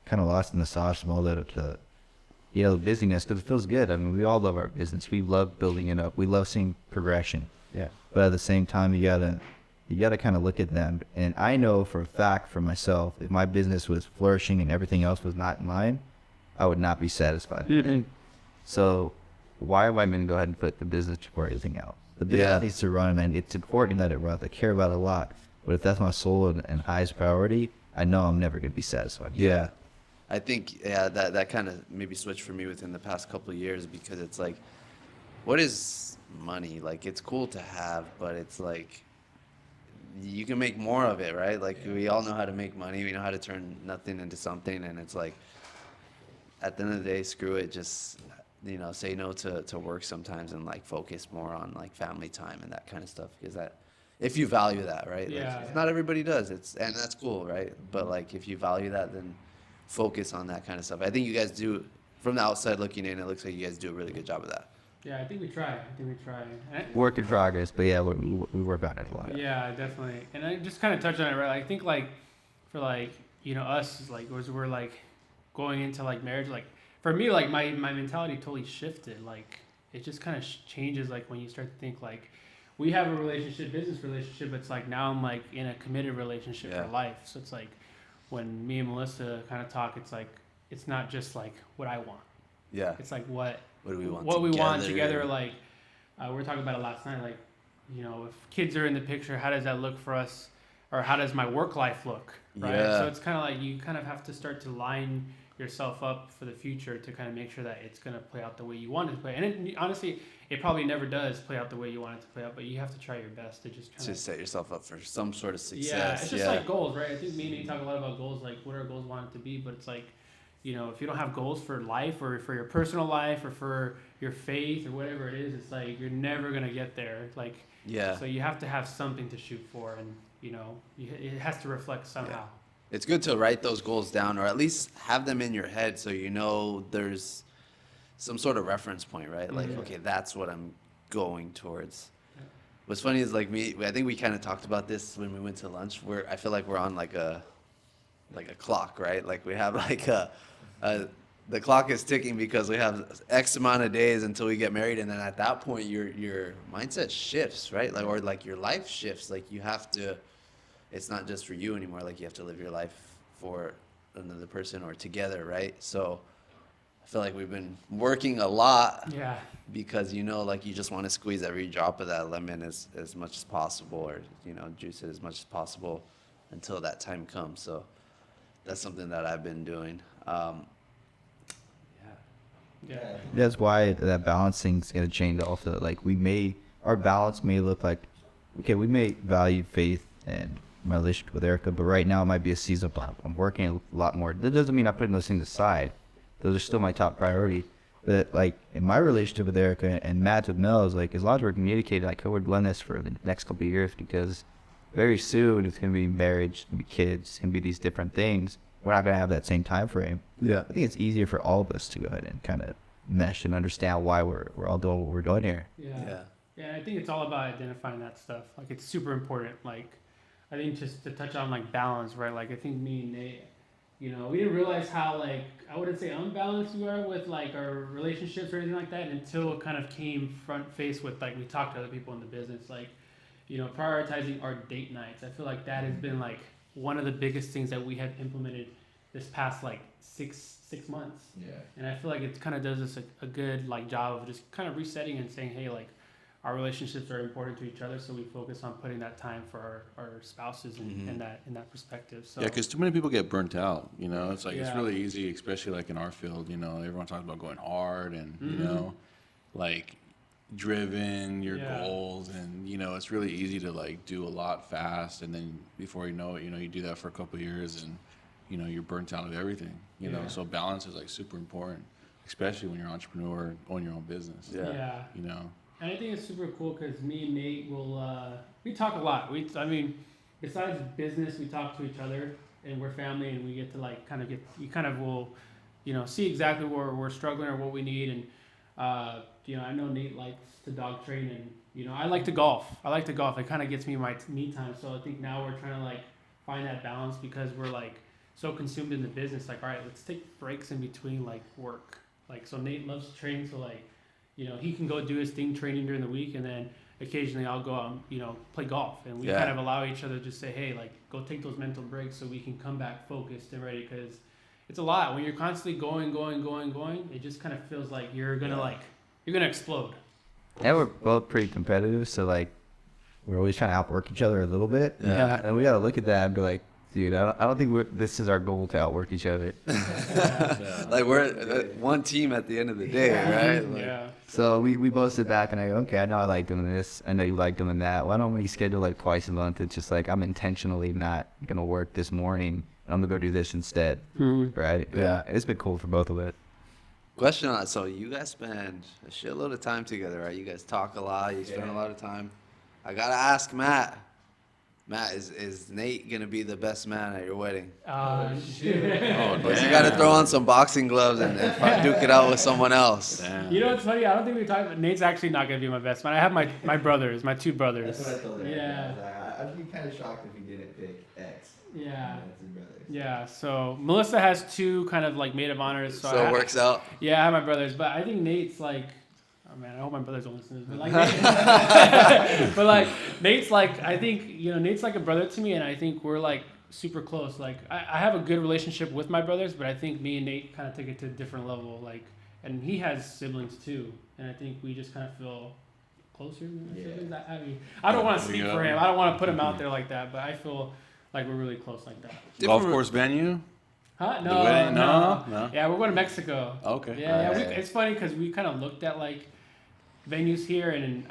Speaker 6: kind of lost in the sauce mode of the busyness, because it feels good. I mean, we all love our business. We love building it up. We love seeing progression.
Speaker 5: Yeah.
Speaker 6: But at the same time, you gotta kind of look at them. And I know for a fact for myself, if my business was flourishing and everything else was not in line, I would not be satisfied.
Speaker 4: Mm-hmm.
Speaker 6: So why am I going to go ahead and put the business before everything else? The business needs to run, and it's important that it runs. I care about it a lot. But if that's my sole and highest priority, I know I'm never going to be satisfied.
Speaker 5: Yeah. I think that kind of maybe switched for me within the past couple of years, because it's like, what is money? Like, it's cool to have, but it's like you can make more of it, right? Like we all know how to make money. We know how to turn nothing into something, and it's like at the end of the day, screw it. Just say no to work sometimes, and like focus more on like family time and that kind of stuff. Because that, if you value that, right?
Speaker 4: Yeah.
Speaker 5: Like, not everybody does. And that's cool, right? But like if you value that, then focus on that kind of stuff. I think you guys do, from the outside looking in, it looks like you guys do a really good job of that.
Speaker 4: yeah. I think we try.
Speaker 6: Work in progress, but yeah, we work on it a lot.
Speaker 4: Yeah, definitely. And I just kind of touched on it, right? I think like for like us, like as we're like going into like marriage, like for me, like my mentality totally shifted. Like it just kind of changes. Like when you start to think like we have a relationship, business relationship. It's like now I'm like in a committed relationship
Speaker 5: Yeah.
Speaker 4: for life. So it's like when me and Melissa kind of talk, it's like it's not just like what I want.
Speaker 5: Yeah.
Speaker 4: It's like what
Speaker 5: What do we want?
Speaker 4: we want together. Like we were talking about it last night. Like if kids are in the picture, how does that look for us, or how does my work life look? Right.
Speaker 5: Yeah.
Speaker 4: So it's kind of like you kind of have to start to line yourself up for the future to kind of make sure that it's going to play out the way you want it to play. And honestly, it probably never does play out the way you want it to play out, but you have to try your best to just kind
Speaker 5: To
Speaker 4: of
Speaker 5: set yourself up for some sort of success.
Speaker 4: Yeah, it's just like goals, right? I think me and you talk a lot about goals, like what our goals want it to be, but it's like, if you don't have goals for life or for your personal life or for your faith or whatever it is, it's like you're never going to get there. Like,
Speaker 5: Yeah.
Speaker 4: so you have to have something to shoot for, and it has to reflect somehow.
Speaker 5: It's good to write those goals down, or at least have them in your head, so there's some sort of reference point, right? Like, okay, that's what I'm going towards. What's funny is like I think we kind of talked about this when we went to lunch. I feel like we're on like a clock, right? Like we have like the clock is ticking because we have X amount of days until we get married, and then at that point your mindset shifts, right? Like, or like your life shifts. Like you have to. It's not just for you anymore. Like you have to live your life for another person or together, right? So I feel like we've been working a lot.
Speaker 4: Yeah.
Speaker 5: Because like you just want to squeeze every drop of that lemon as much as possible, or juice it as much as possible until that time comes. So that's something that I've been doing.
Speaker 4: Yeah.
Speaker 6: That's why that balancing's gonna change also. Like our balance may look like, okay, we may value faith and my relationship with Erica, but right now it might be a season plan. I'm working a lot more. That doesn't mean I'm putting those things aside. Those are still my top priority. But like in my relationship with Erica and Matt with Mel's, like as long as we're communicating, like we're blend this for the next couple of years, because very soon it's gonna be marriage, it's gonna be kids, it's gonna be these different things. We're not gonna have that same time frame.
Speaker 5: Yeah.
Speaker 6: I think it's easier for all of us to go ahead and kind of mesh and understand why we're all doing what we're doing here.
Speaker 4: Yeah. Yeah, I think it's all about identifying that stuff. Like it's super important. Like I think just to touch on like balance, right? Like I think me and Nate, we didn't realize how like I wouldn't say unbalanced we are with like our relationships or anything like that until it kind of came front face with like we talked to other people in the business, like prioritizing our date nights. I feel like that has been like one of the biggest things that we have implemented this past like six months.
Speaker 6: Yeah.
Speaker 4: And I feel like it kind of does us a good like job of just kind of resetting and saying, hey, like our relationships are important to each other, so we focus on putting that time for our spouses in that perspective. So
Speaker 2: Yeah, because too many people get burnt out. It's like it's
Speaker 4: Yeah.
Speaker 2: really easy, especially like in our field. Everyone talks about going hard and like driven your
Speaker 4: Yeah.
Speaker 2: goals, and it's really easy to like do a lot fast, and then before you know it, you do that for a couple of years, and you're burnt out of everything.
Speaker 4: Yeah.
Speaker 2: So balance is like super important, especially when you're an entrepreneur, own your own business.
Speaker 4: Yeah.
Speaker 2: You know.
Speaker 4: And I think it's super cool because me and Nate we talk a lot. Besides business, we talk to each other, and we're family, and we get to you kind of will, see exactly where we're struggling or what we need. And, I know Nate likes to dog train, and, I like to golf. It kind of gets me my me time. So I think now we're trying to like find that balance because we're like so consumed in the business. Like, all right, let's take breaks in between like work. Like, so Nate loves to train. So like, he can go do his thing training during the week, and then occasionally I'll go out and, play golf. And we kind of allow each other to just say, hey, like, go take those mental breaks so we can come back focused and ready. Because it's a lot. When you're constantly going, it just kind of feels like you're going to explode.
Speaker 6: And we're both pretty competitive, so like we're always trying to outwork each other a little bit.
Speaker 5: Yeah.
Speaker 6: And we gotta look at that and be like, dude, I don't think this is our goal to outwork each other.
Speaker 5: Like we're one team at the end of the day, right? Like,
Speaker 4: Yeah.
Speaker 6: So we both sit back and I go, okay, I know I like doing this. I know you like doing that. Why don't we schedule like twice a month? It's just like I'm intentionally not gonna work this morning. I'm gonna go do this instead. Right? Yeah. It's been cool for both of us.
Speaker 5: Question on it. So you guys spend a shitload of time together, right? You guys talk a lot. You spend a lot of time. I gotta ask Matt. Matt, is Nate gonna be the best man at your wedding?
Speaker 4: Shit.
Speaker 2: Oh,
Speaker 5: Or you gotta throw on some boxing gloves and duke it out with someone else?
Speaker 2: Damn.
Speaker 4: You know what's funny? I don't think we talked about Nate's actually not going to be my best man. I have my brothers, my two brothers.
Speaker 6: That's what I told her.
Speaker 4: Yeah.
Speaker 6: I'd be kind of shocked if he didn't pick X.
Speaker 4: Yeah. Yeah. So Melissa has 2 kind of like maid of honors.
Speaker 5: So it works out.
Speaker 4: Yeah, I have my brothers, but I think Nate's like, oh man, I hope my brothers don't listen to this, but like, Nate, but like Nate's like, I think Nate's like a brother to me, and I think we're like super close. Like I have a good relationship with my brothers, but I think me and Nate kind of take it to a different level. Like, and he has siblings too, and I think we just kind of feel closer than our siblings. I mean, I don't want to speak for him. I don't want to put him out there like that, but I feel like we're really close like that.
Speaker 2: Golf course venue?
Speaker 4: Huh?
Speaker 2: The wedding? No.
Speaker 4: Yeah, we're going to Mexico.
Speaker 2: Okay.
Speaker 4: Yeah. It's funny because we kind of looked at like venues here, and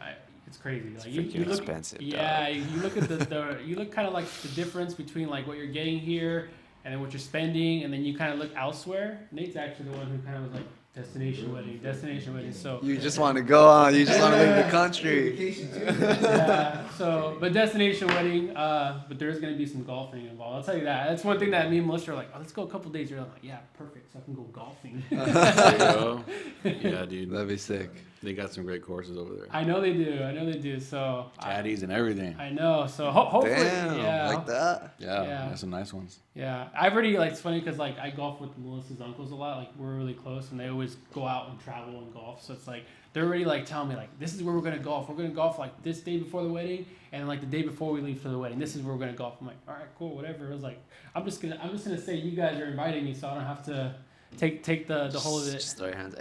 Speaker 4: it's crazy. Like you look
Speaker 7: expensive.
Speaker 4: Yeah, you look at you look kind of like the difference between like what you're getting here and then what you're spending, and then you kind of look elsewhere. Nate's actually the one who kind of was like destination wedding. So
Speaker 5: You just want to go on. You just want to leave the country.
Speaker 4: yeah. So, but destination wedding. But there's gonna be some golfing involved. I'll tell you that. That's one thing that me and Melissa are like, oh, let's go a couple days. You're like, yeah, perfect. So I can go golfing.
Speaker 2: There you go. Yeah, dude.
Speaker 5: That'd be sick.
Speaker 2: They got some great courses over there.
Speaker 4: I know they do. So
Speaker 2: Caddies and everything.
Speaker 4: I know. So hopefully,
Speaker 5: Damn,
Speaker 4: yeah.
Speaker 5: like that.
Speaker 2: Yeah,
Speaker 4: Yeah.
Speaker 2: that's some nice ones.
Speaker 4: Yeah, I've already like it's funny because like I golf with Melissa's uncles a lot. Like we're really close, and they always go out and travel and golf. So it's like they're already like telling me like this is where we're gonna golf. We're gonna golf like this day before the wedding, and like the day before we leave for the wedding. This is where we're gonna golf. I'm like, all right, cool, whatever. I was like, I'm just gonna say you guys are inviting me, so I don't have to take the whole of it.
Speaker 5: Just throw your hands.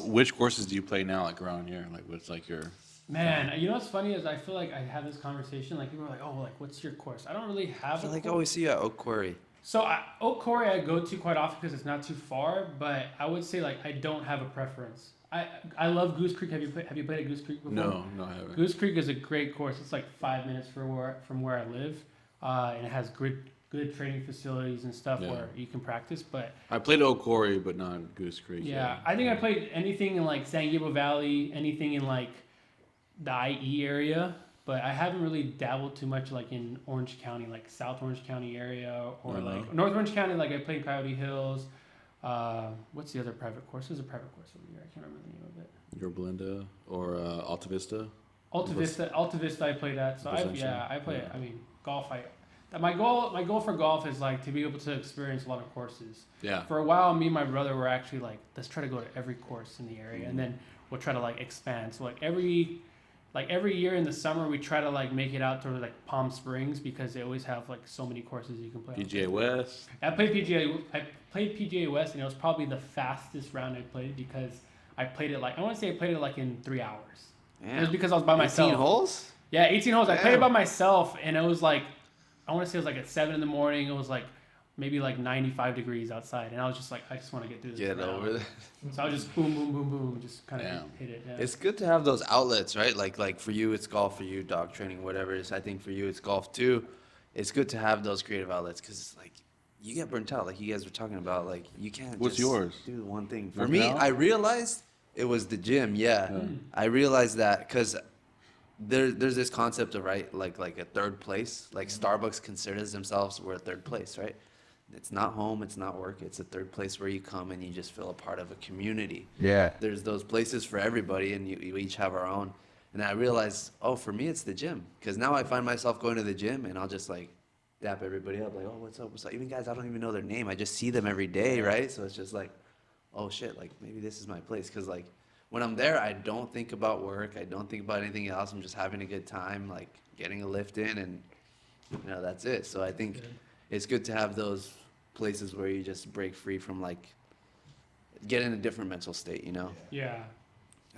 Speaker 2: Which courses do you play now, like around here? Like what's like your?
Speaker 4: Man, you know what's funny is I feel like I have this conversation. Like people are like, oh, like what's your course? I don't really have.
Speaker 7: I feel
Speaker 4: a
Speaker 7: like I
Speaker 4: course.
Speaker 7: always see you at Oak Quarry.
Speaker 4: So Oak Quarry I go to quite often because it's not too far, but I would say like I don't have a preference. I love Goose Creek. Have you played at Goose Creek before?
Speaker 2: No, I haven't.
Speaker 4: Goose Creek is a great course. It's like 5 minutes from where I live, and it has good training facilities and stuff
Speaker 2: Yeah.
Speaker 4: where you can practice. But
Speaker 2: I played Oak Quarry, but not Goose Creek.
Speaker 4: yeah, I think I played anything in like San Gabriel Valley, anything in like the IE area, but I haven't really dabbled too much like in Orange County, like South Orange County area, or like North Orange County. Like I played Coyote Hills. What's the other private course? There's a private course over here. I can't remember the name of it.
Speaker 2: Your Belinda or Alta Vista?
Speaker 4: Alta Vista I played at. So I play.
Speaker 2: Yeah.
Speaker 4: I mean, golf. My goal for golf is like to be able to experience a lot of courses.
Speaker 2: Yeah.
Speaker 4: For a while, me and my brother were actually like, let's try to go to every course in the area, and then we'll try to like expand. So like every year in the summer, we try to like make it out to like Palm Springs because they always have like so many courses you can play.
Speaker 2: PGA West.
Speaker 4: I played PGA West, and it was probably the fastest round I played because I played it like in 3 hours. It was because I was by myself.
Speaker 5: 18 holes?
Speaker 4: Yeah, 18 holes. I played it
Speaker 5: Damn.
Speaker 4: by myself, and it was like, I want to say it was like at 7 in the morning. It was like maybe like 95 degrees outside, and I was just like, I just want to get through this.
Speaker 5: Get
Speaker 4: round.
Speaker 5: over there.
Speaker 4: So I was just boom, boom, boom, boom, just kind of
Speaker 2: Damn.
Speaker 4: hit it. Yeah.
Speaker 7: It's good to have those outlets, right? Like for you, it's golf. For you, dog training, whatever it is. I think for you, it's golf too. It's good to have those creative outlets because like you get burnt out. Like you guys were talking about, like you can't.
Speaker 2: What's
Speaker 7: just
Speaker 2: yours?
Speaker 7: Do one thing. For
Speaker 2: Working
Speaker 7: me,
Speaker 2: out?
Speaker 7: I realized it was the gym. Yeah, I realized that because there's this concept of like a third place. Like Starbucks considers themselves we're a third place, right? It's not home, it's not work, it's a third place where you come and you just feel a part of a community.
Speaker 6: Yeah.
Speaker 7: There's those places for everybody, and you each have our own. And I realized, oh, for me, it's the gym. Because now I find myself going to the gym, and I'll just, like, dap everybody up. Like, oh, what's up, what's up? Even guys, I don't even know their name. I just see them every day, right? So it's just like, oh, shit, like, maybe this is my place. Because, like, when I'm there, I don't think about work. I don't think about anything else. I'm just having a good time, like, getting a lift in, and, that's it. So I think it's good to have those places where you just break free from, like, get in a different mental state,
Speaker 4: Yeah.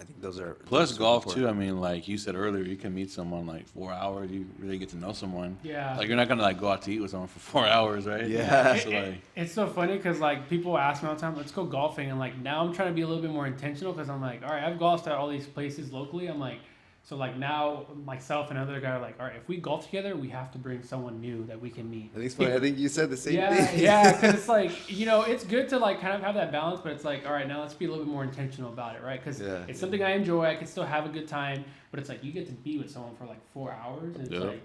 Speaker 7: I think those are
Speaker 2: Plus
Speaker 7: those are
Speaker 2: golf
Speaker 7: important.
Speaker 2: too. I mean, like you said earlier, you can meet someone like 4 hours. You really get to know someone.
Speaker 4: Yeah.
Speaker 2: Like you're not gonna like go out to eat with someone for 4 hours, right?
Speaker 7: Yeah.
Speaker 2: So like,
Speaker 4: It's so funny because like people ask me all the time, let's go golfing, and like now I'm trying to be a little bit more intentional because I'm like, all right, I've golfed at all these places locally. I'm like, so like now myself and another guy are like, all right, if we golf together, we have to bring someone new that we can meet.
Speaker 5: I think it's funny. I think you said the same
Speaker 4: Yeah,
Speaker 5: thing.
Speaker 4: yeah, because it's like, it's good to like kind of have that balance, but it's like, all right, now let's be a little bit more intentional about it, right? Because
Speaker 5: Yeah.
Speaker 4: it's something I enjoy. I can still have a good time, but it's like you get to be with someone for like 4 hours, and it's
Speaker 2: Yep.
Speaker 4: like,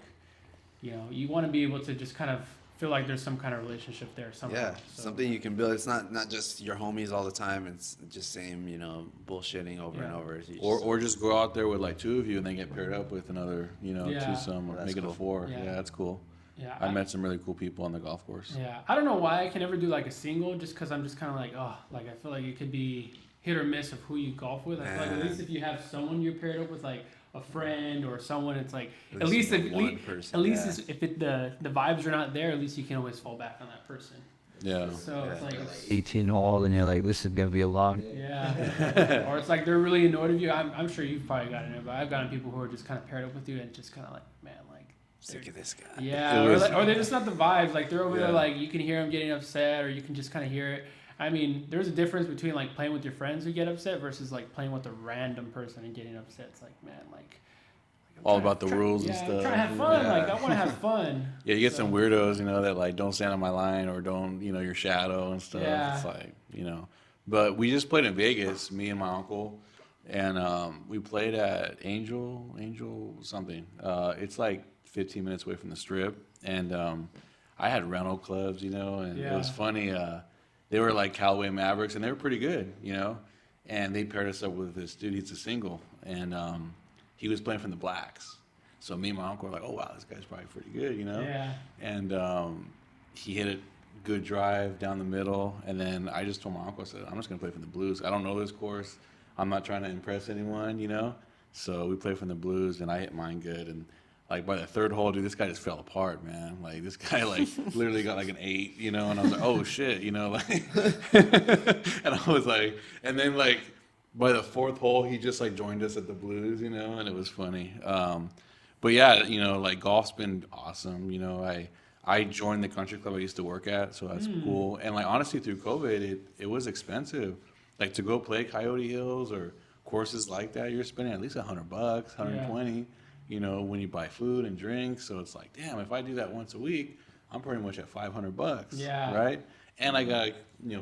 Speaker 4: you want to be able to just kind of feel like there's some kind of relationship there somehow.
Speaker 5: Yeah,
Speaker 4: So,
Speaker 7: Something you can build. It's not just your homies all the time. It's just same, bullshitting over and
Speaker 4: Yeah.
Speaker 7: over. You
Speaker 2: or just go out there with like two of you and then get paired up with another,
Speaker 4: Yeah.
Speaker 2: twosome or
Speaker 7: That's
Speaker 2: make it a
Speaker 7: cool.
Speaker 2: four.
Speaker 4: Yeah.
Speaker 2: Yeah, that's cool.
Speaker 4: Yeah,
Speaker 2: I met some really cool people on the golf course.
Speaker 4: Yeah, I don't know why I can never do like a single, just because I'm just kind of like, oh, like I feel like it could be hit or miss of who you golf with. I feel like at least if you have someone you're paired up with, like a friend or someone, it's like at least if
Speaker 7: one person.
Speaker 4: at least if the vibes are not there, at least you can always fall back on that person.
Speaker 2: Yeah.
Speaker 4: So it's like
Speaker 6: 18 hole, and you're like, this is gonna be a long.
Speaker 4: yeah, or it's like they're really annoyed of you. I'm sure you've probably gotten it, but I've gotten people who are just kind of paired up with you and just kind of like, man, like.
Speaker 7: Sick of this guy.
Speaker 4: Yeah,
Speaker 2: It
Speaker 4: or,
Speaker 2: was-
Speaker 4: like, or they're just not the vibes. Like they're over
Speaker 2: Yeah.
Speaker 4: there, like you can hear them getting upset, or you can just kind of hear it. I mean, there's a difference between like playing with your friends who get upset versus like playing with a random person and getting upset. It's like, man, like I'm
Speaker 2: All
Speaker 4: trying-
Speaker 2: about the
Speaker 4: try-
Speaker 2: rules
Speaker 4: yeah,
Speaker 2: and
Speaker 4: I'm
Speaker 2: stuff.
Speaker 4: trying to have fun.
Speaker 2: Yeah.
Speaker 4: Like I want to have fun.
Speaker 2: Yeah, you get
Speaker 4: So-
Speaker 2: some weirdos, that like don't stand on my line or don't, your shadow and stuff.
Speaker 4: Yeah.
Speaker 2: It's like, But we just played in Vegas, me and my uncle, and we played at Angel something. It's like 15 minutes away from the Strip, and I had rental clubs, and it was
Speaker 4: Yeah.
Speaker 2: funny. They were like Callaway Mavericks, and they were pretty good, and they paired us up with this dude. He's a single, and he was playing from the Blacks. So me and my uncle were like, oh, wow, this guy's probably pretty good,
Speaker 4: Yeah.
Speaker 2: And he hit a good drive down the middle. And then I just told my uncle, I said, I'm just going to play from the Blues. I don't know this course. I'm not trying to impress anyone, So we played from the Blues, and I hit mine good. And, like, by the third hole, dude, this guy just fell apart, man. Like, this guy, like, literally got, like, an 8, And I was like, oh, shit, like. And I was like, and then, like, by the fourth hole, he just, like, joined us at the Blues, and it was funny. But yeah, like golf's been awesome. I joined the country club I used to work at, so that's cool. And like honestly, through COVID, it was expensive. Like to go play Coyote Hills or courses like that, you're spending at least $100, $120. When you buy food and drinks. So it's like, damn, if I do that once a week, I'm pretty much at $500.
Speaker 4: Yeah.
Speaker 2: Right. And I got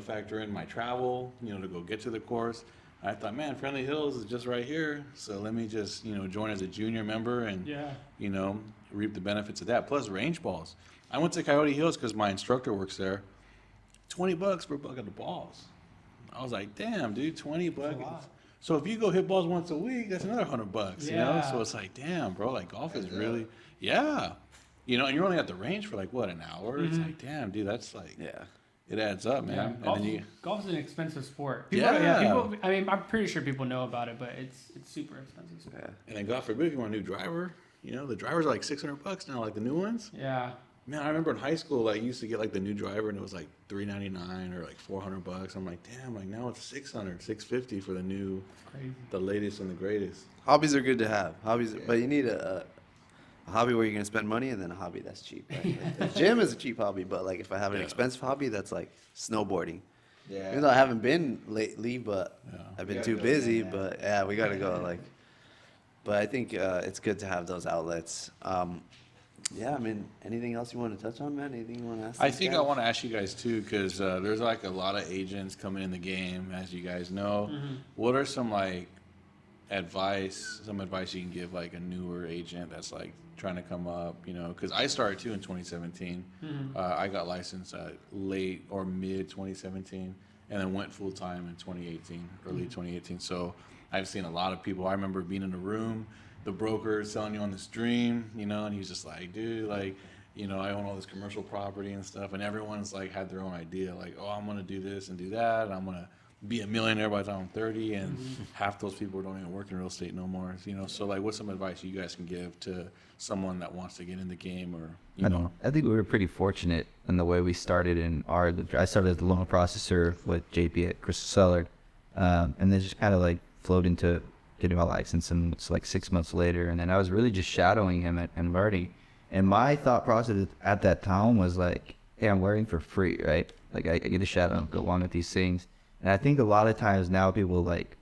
Speaker 2: factor in my travel, to go get to the course. I thought, man, Friendly Hills is just right here, so let me just, join as a junior member and,
Speaker 4: Yeah.
Speaker 2: reap the benefits of that. Plus range balls. I went to Coyote Hills because my instructor works there. $20 for a bucket of balls. I was like, damn, dude, 20 buckets. So if you go hit balls once a week, that's another $100,
Speaker 4: Yeah.
Speaker 2: So it's like, damn, bro, like golf is really, yeah. And you're only at the range for like, what, an hour? It's like, damn, dude, that's like,
Speaker 7: Yeah.
Speaker 2: it adds up,
Speaker 4: Yeah,
Speaker 2: man.
Speaker 4: golf,
Speaker 2: And then you,
Speaker 4: golf is an expensive sport.
Speaker 2: Yeah.
Speaker 4: People, I mean, I'm pretty sure people know about it, but it's super expensive.
Speaker 7: Yeah.
Speaker 2: and then God forbid if you want a new driver, the drivers are like $600 now, like the new ones.
Speaker 4: Yeah.
Speaker 2: Man, I remember in high school, like, you used to get, like, the new driver, and it was, like, $399 or, like, $400. I'm like, damn, like, now it's $600, $650 for the new,
Speaker 4: Crazy.
Speaker 2: the latest and the greatest.
Speaker 5: Hobbies are good to have. But you need a hobby where you're gonna spend money, and then a hobby that's cheap. Right? Like, the gym is a cheap hobby, but like if I have an
Speaker 2: Yeah.
Speaker 5: expensive hobby, that's like snowboarding.
Speaker 3: Yeah.
Speaker 5: Even though I haven't been lately, but
Speaker 2: Yeah.
Speaker 5: I've been
Speaker 3: We
Speaker 5: too
Speaker 3: gotta go
Speaker 5: busy.
Speaker 3: again, man.
Speaker 5: But yeah, we gotta go. Like, but I think it's good to have those outlets. Yeah, I mean, anything else you want to touch on, man? Anything you want to ask?
Speaker 2: I
Speaker 5: these
Speaker 2: think I
Speaker 5: guys?
Speaker 2: want to ask you guys, too, because there's, like, a lot of agents coming in the game, as you guys know. What are some, like, advice you can give, like, a newer agent that's, like, trying to come up, because I started, too, in 2017. I got licensed at late or mid 2017 and then went full-time in 2018, early 2018. So I've seen a lot of people. I remember being in a room, the broker selling you on this dream, and he's just like, dude, like, I own all this commercial property and stuff, and everyone's like had their own idea, like, oh, I'm gonna do this and do that, and I'm gonna be a millionaire by the time I'm 30, and half those people don't even work in real estate no more, So like, what's some advice you guys can give to someone that wants to get in the game, or
Speaker 6: I don't know. I think we were pretty fortunate in the way we started I started as a loan processor with JP at Crystal Cellar, and then just kind of like flowed into getting my license, and it's like 6 months later, and then I was really just shadowing him and learning. And my thought process at that time was like, hey, I'm learning for free, right? Like I get to shadow and go along with these things. And I think a lot of times now people like,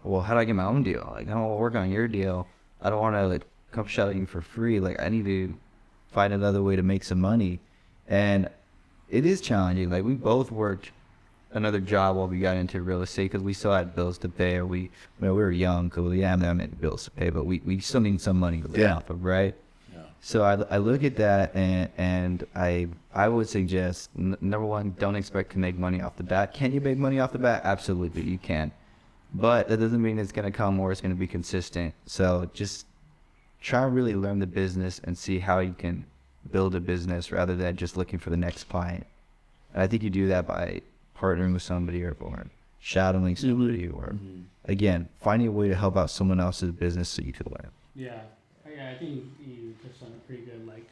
Speaker 6: well, how do I get my own deal? Like, I don't want to work on your deal. I don't want to like come shadowing for free. Like, I need to find another way to make some money. And it is challenging. Like, we both worked another job while we got into real estate because we still had bills to pay, or we were young, because we didn't have that many bills to pay, but we still need some money to live off of, right?
Speaker 2: Yeah.
Speaker 6: So I look at that, and I would suggest, number one, don't expect to make money off the bat. Can you make money off the bat? Absolutely, you can. But that doesn't mean it's going to come or it's going to be consistent. So just try to really learn the business and see how you can build a business rather than just looking for the next client. And I think you do that by partnering with somebody or shadowing somebody or, again, finding a way to help out someone else's business so you can learn.
Speaker 4: Yeah, I think you touched on it pretty good. Like,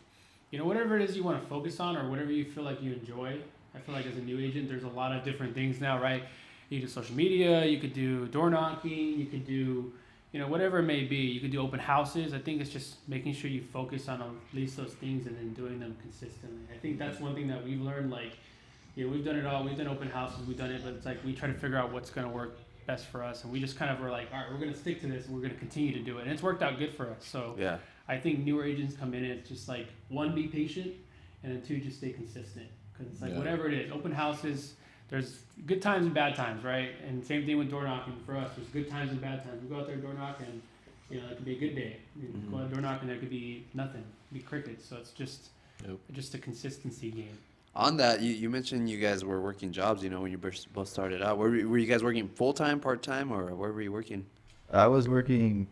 Speaker 4: whatever it is you want to focus on or whatever you feel like you enjoy. I feel like as a new agent, there's a lot of different things now, right? You do social media, you could do door knocking, you could do, whatever it may be. You could do open houses. I think it's just making sure you focus on at least those things and then doing them consistently. I think that's one thing that we've learned. Like, we've done it all. We've done open houses. We've done it, but it's like we try to figure out what's going to work best for us, and we just kind of were like, all right, we're going to stick to this, and we're going to continue to do it, and it's worked out good for us. So
Speaker 2: Yeah.
Speaker 4: I think newer agents come in and it's just like, one, be patient, and then two, just stay consistent, because it's like whatever it is, open houses, there's good times and bad times, right? And same thing with door knocking for us. There's good times and bad times. We go out there door knocking, and it could be a good day. You go out door knocking, there could be nothing, it could be crickets. So it's just a consistency game.
Speaker 7: On that, you mentioned you guys were working jobs, when you both started out. Were you guys working full-time, part-time, or where were you working?
Speaker 6: I was working,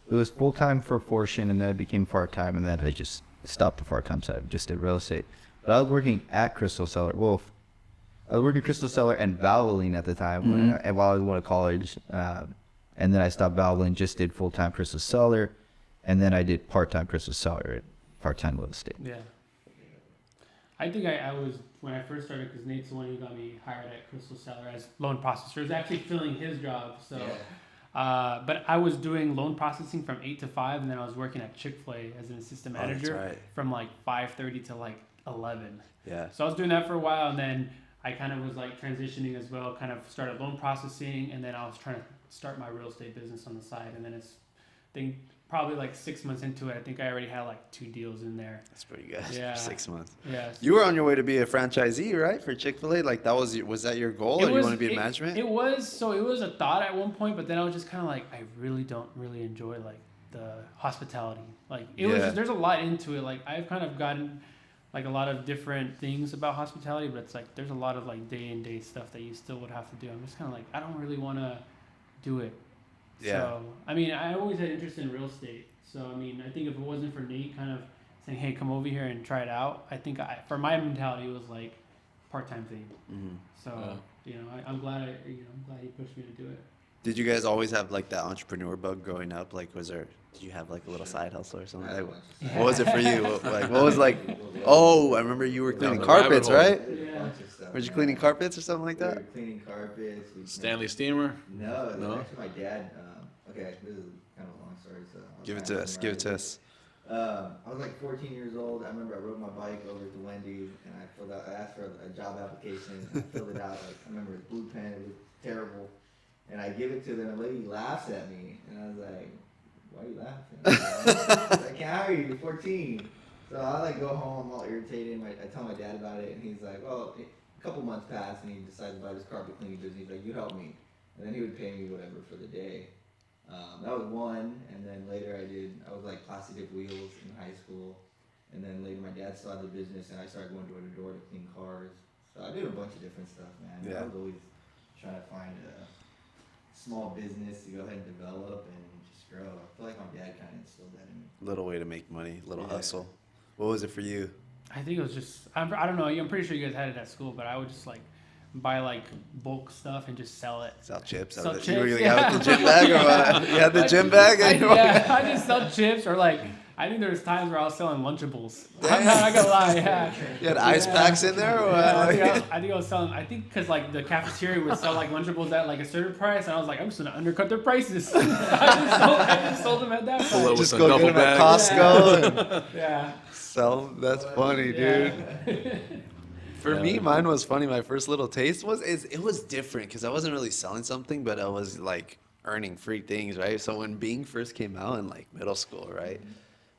Speaker 6: it was full-time for a portion, and then it became part-time, and then I just stopped the part-time side, just did real estate. But I was working at Crystal Cellar. Well, I was working Crystal Cellar and Valvoline at the time while I was going to college. And then I stopped Valvoline, just did full-time Crystal Cellar, and then I did part-time Crystal Cellar and part-time real estate.
Speaker 4: Yeah. I think I was, when I first started, because Nate's the one who got me hired at Crystal Cellar as loan processor. It was actually filling his job. So, but I was doing loan processing from 8 to 5, and then I was working at Chick-fil-A as an assistant manager from like 5:30 to like 11.
Speaker 7: Yeah.
Speaker 4: So I was doing that for a while, and then I kind of was like transitioning as well, kind of started loan processing, and then I was trying to start my real estate business on the side. And then I think probably like 6 months into it, I think I already had like 2 deals in there.
Speaker 7: That's pretty good.
Speaker 4: Yeah.
Speaker 7: For 6 months.
Speaker 4: Yeah.
Speaker 7: You were on your way to be a franchisee, right? For Chick-fil-A? Like was that your goal, or you want to be in management?
Speaker 4: It was a thought at one point, but then I was just kind of like, I really don't really enjoy like the hospitality. Like it was just, there's a lot into it. Like I've kind of gotten like a lot of different things about hospitality, but it's like there's a lot of like day and day stuff that you still would have to do. I'm just kind of like, I don't really want to do it.
Speaker 7: Yeah.
Speaker 4: So, I mean, I always had interest in real estate. So, I mean, I think if it wasn't for Nate kind of saying, hey, come over here and try it out, I think for my mentality, it was like part-time thing.
Speaker 7: Mm-hmm.
Speaker 4: So, I'm glad I'm glad he pushed me to do it.
Speaker 7: Did you guys always have like that entrepreneur bug growing up? Like, did you have like a little side hustle or something? Like, what was it for you? What was like? Oh, I remember you were cleaning carpets, right?
Speaker 4: Yeah.
Speaker 7: Were you cleaning carpets or something like
Speaker 3: We
Speaker 7: that?
Speaker 3: were cleaning carpets.
Speaker 2: Stanley Steamer?
Speaker 3: No, it was
Speaker 2: No?
Speaker 3: actually my dad. Okay, this is kind of a long story. So I'll
Speaker 7: Give it
Speaker 3: try
Speaker 7: to
Speaker 3: and
Speaker 7: us. Give it to
Speaker 3: summarize
Speaker 7: us.
Speaker 3: I was like 14 years old. I remember I rode my bike over to Wendy's and I asked for a job application. And I filled it out. Like I remember it was blue pen. It was terrible. And I give it to them. And the lady laughs at me. And I was like, "Why are you laughing?" I can't hire you. You're 14. So I like go home all irritated. I tell my dad about it, and he's like, "Well." A couple months passed, and he decided to buy this carpet cleaning business. He's like, "You help me," and then he would pay me whatever for the day. That was one, and then later I was like plastic wheels in high school, and then later my dad started the business, and I started going door to door to clean cars. So I did a bunch of different stuff, man.
Speaker 7: Yeah.
Speaker 3: I was always trying to find a small business to go ahead and develop and just grow. I feel like my dad kind of instilled that in me.
Speaker 7: Little way to make money, little hustle. What was it for you?
Speaker 4: I think it was just, I don't know, I'm pretty sure you guys had it at school, but I would just like buy like bulk stuff and just sell it.
Speaker 7: Sell chips.
Speaker 4: Sell
Speaker 7: You were
Speaker 4: chips,
Speaker 7: gonna have the gym bag, or what? You had the gym bag?
Speaker 4: I just sell chips, or like, I think there was times where I was selling Lunchables. I'm not gonna lie, yeah.
Speaker 7: You had ice packs in there, or what?
Speaker 4: Yeah, I think I was selling, because like the cafeteria would sell like Lunchables at like a certain price, and I was like, I'm just gonna undercut their prices. I just sold them at that
Speaker 2: Pull up
Speaker 4: price.
Speaker 2: with
Speaker 7: Just
Speaker 2: a
Speaker 7: go
Speaker 2: duffel
Speaker 7: get them at
Speaker 2: bag.
Speaker 7: Costco.
Speaker 4: Yeah.
Speaker 7: Sell. That's funny, dude.
Speaker 4: Yeah.
Speaker 7: For me, mine was funny. My first little taste it was different because I wasn't really selling something, but I was like earning free things, right? So when Bing first came out in like middle school, right?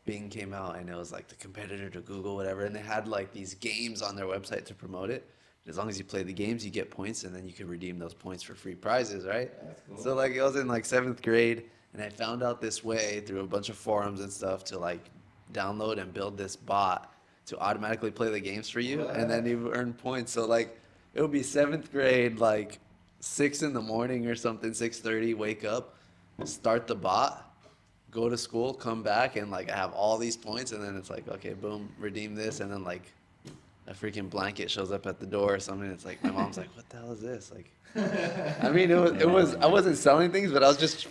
Speaker 7: Bing came out and it was like the competitor to Google, whatever, and they had like these games on their website to promote it. As long as you play the games, you get points, and then you can redeem those points for free prizes, right?
Speaker 3: That's cool.
Speaker 7: So like I was in like 7th grade, and I found out this way through a bunch of forums and stuff to like download and build this bot to automatically play the games for you, and then you earn points. So like it would be 7th grade, like 6 in the morning or something, 6:30, wake up, start the bot, go to school, come back, and like I have all these points, and then it's like, okay, boom, redeem this, and then like a freaking blanket shows up at the door or something. It's like my mom's like, what the hell is this? Like, I mean, it was I wasn't selling things, but I was just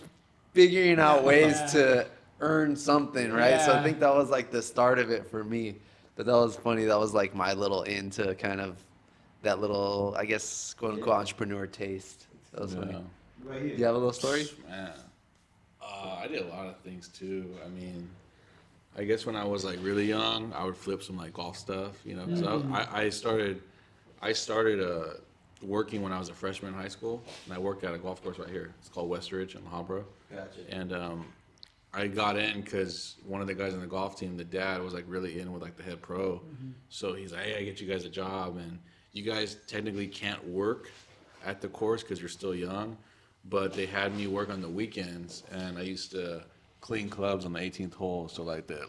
Speaker 7: figuring out ways to earn something, right? So I think that was like the start of it for me. But that was funny. That was like my little into kind of that little, I guess, quote unquote entrepreneur taste. That was funny. Do you have a little story?
Speaker 2: Man, I did a lot of things too. I mean, I guess when I was like really young, I would flip some like golf stuff, you know. Because I started working when I was a freshman in high school, and I worked at a golf course right here. It's called Westridge in Harborough.
Speaker 3: Gotcha.
Speaker 2: And I got in because one of the guys on the golf team, the dad, was like really in with like the head pro. So he's like, hey, I get you guys a job, and you guys technically can't work at the course because you're still young, but they had me work on the weekends, and I used to clean clubs on the 18th hole. So like the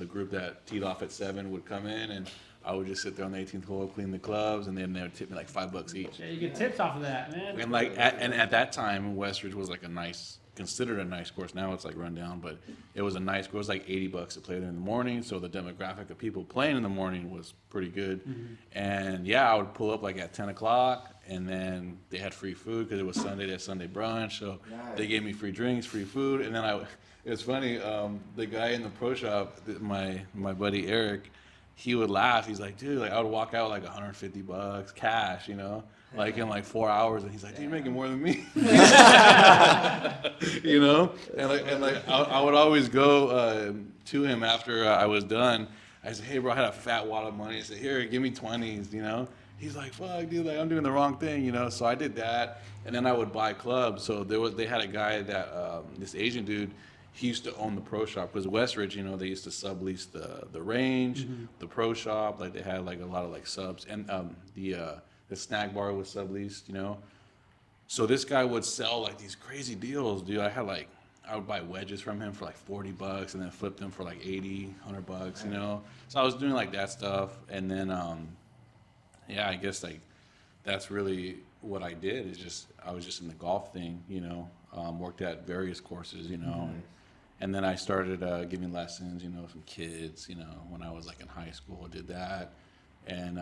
Speaker 2: group that teed off at 7 would come in, and I would just sit there on the 18th hole, clean the clubs, and then they would tip me like $5 each.
Speaker 4: Yeah, you get tips off of that, man.
Speaker 2: And like at that time, Westridge was like considered a nice course. Now it's like run down, but it was a nice course. It was like $80 to play there in the morning. So the demographic of people playing in the morning was pretty good. And yeah, I would pull up like at 10 o'clock, and then they had free food because it was Sunday. They had Sunday brunch, so they gave me free drinks, free food, and then it's funny. The guy in the pro shop, my buddy Eric, he would laugh. He's like, dude, like I would walk out with like $150 cash, you know, like in like 4 hours, and he's like, dude, you're making more than me, you know. And like I would always go to him after I was done. I said, hey, bro, I had a fat wad of money. I said, here, give me 20s, you know. He's like, fuck, dude, like I'm doing the wrong thing, you know. So I did that, and then I would buy clubs. So they had a guy that this Asian dude. He used to own the pro shop because Westridge, you know, they used to sublease the range, the pro shop. Like they had like a lot of like subs, and the snack bar was subleased, you know. So this guy would sell like these crazy deals, dude. I would buy wedges from him for like $40 and then flip them for like $80-$100, you know. So I was doing like that stuff, and then yeah, I guess like that's really what I did. I was just in the golf thing, you know. Worked at various courses, you know. And then I started giving lessons, you know, from kids, you know, when I was like in high school, I did that. And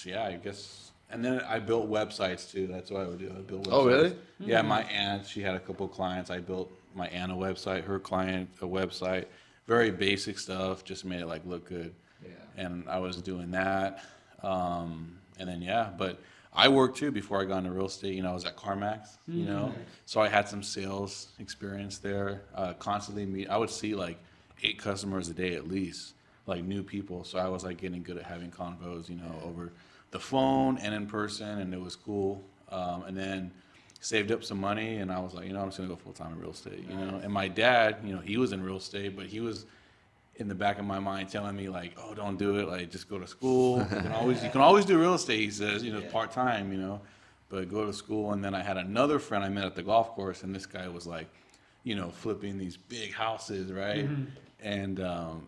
Speaker 2: yeah, I guess, and then I built websites too. That's what I would do. I built websites.
Speaker 7: Oh, really?
Speaker 2: Yeah, my aunt, she had a couple of clients. I built my aunt a website, her client a website. Very basic stuff, just made it like look good. Yeah. And I was doing that. And then, yeah, but I worked too before I got into real estate. You know, I was at CarMax, you know, so I had some sales experience there. Constantly I would see like 8 customers a day at least, like new people. So I was like getting good at having convos, you know, over the phone and in person, and it was cool. And then saved up some money, and I was like, you know, I'm just gonna go full time in real estate, you know. And my dad, you know, he was in real estate, but he was in the back of my mind telling me like, oh, don't do it, like just go to school. You can always do real estate, he says, you know, part-time, you know, but go to school. And then I had another friend I met at the golf course, and this guy was like, you know, flipping these big houses, right? And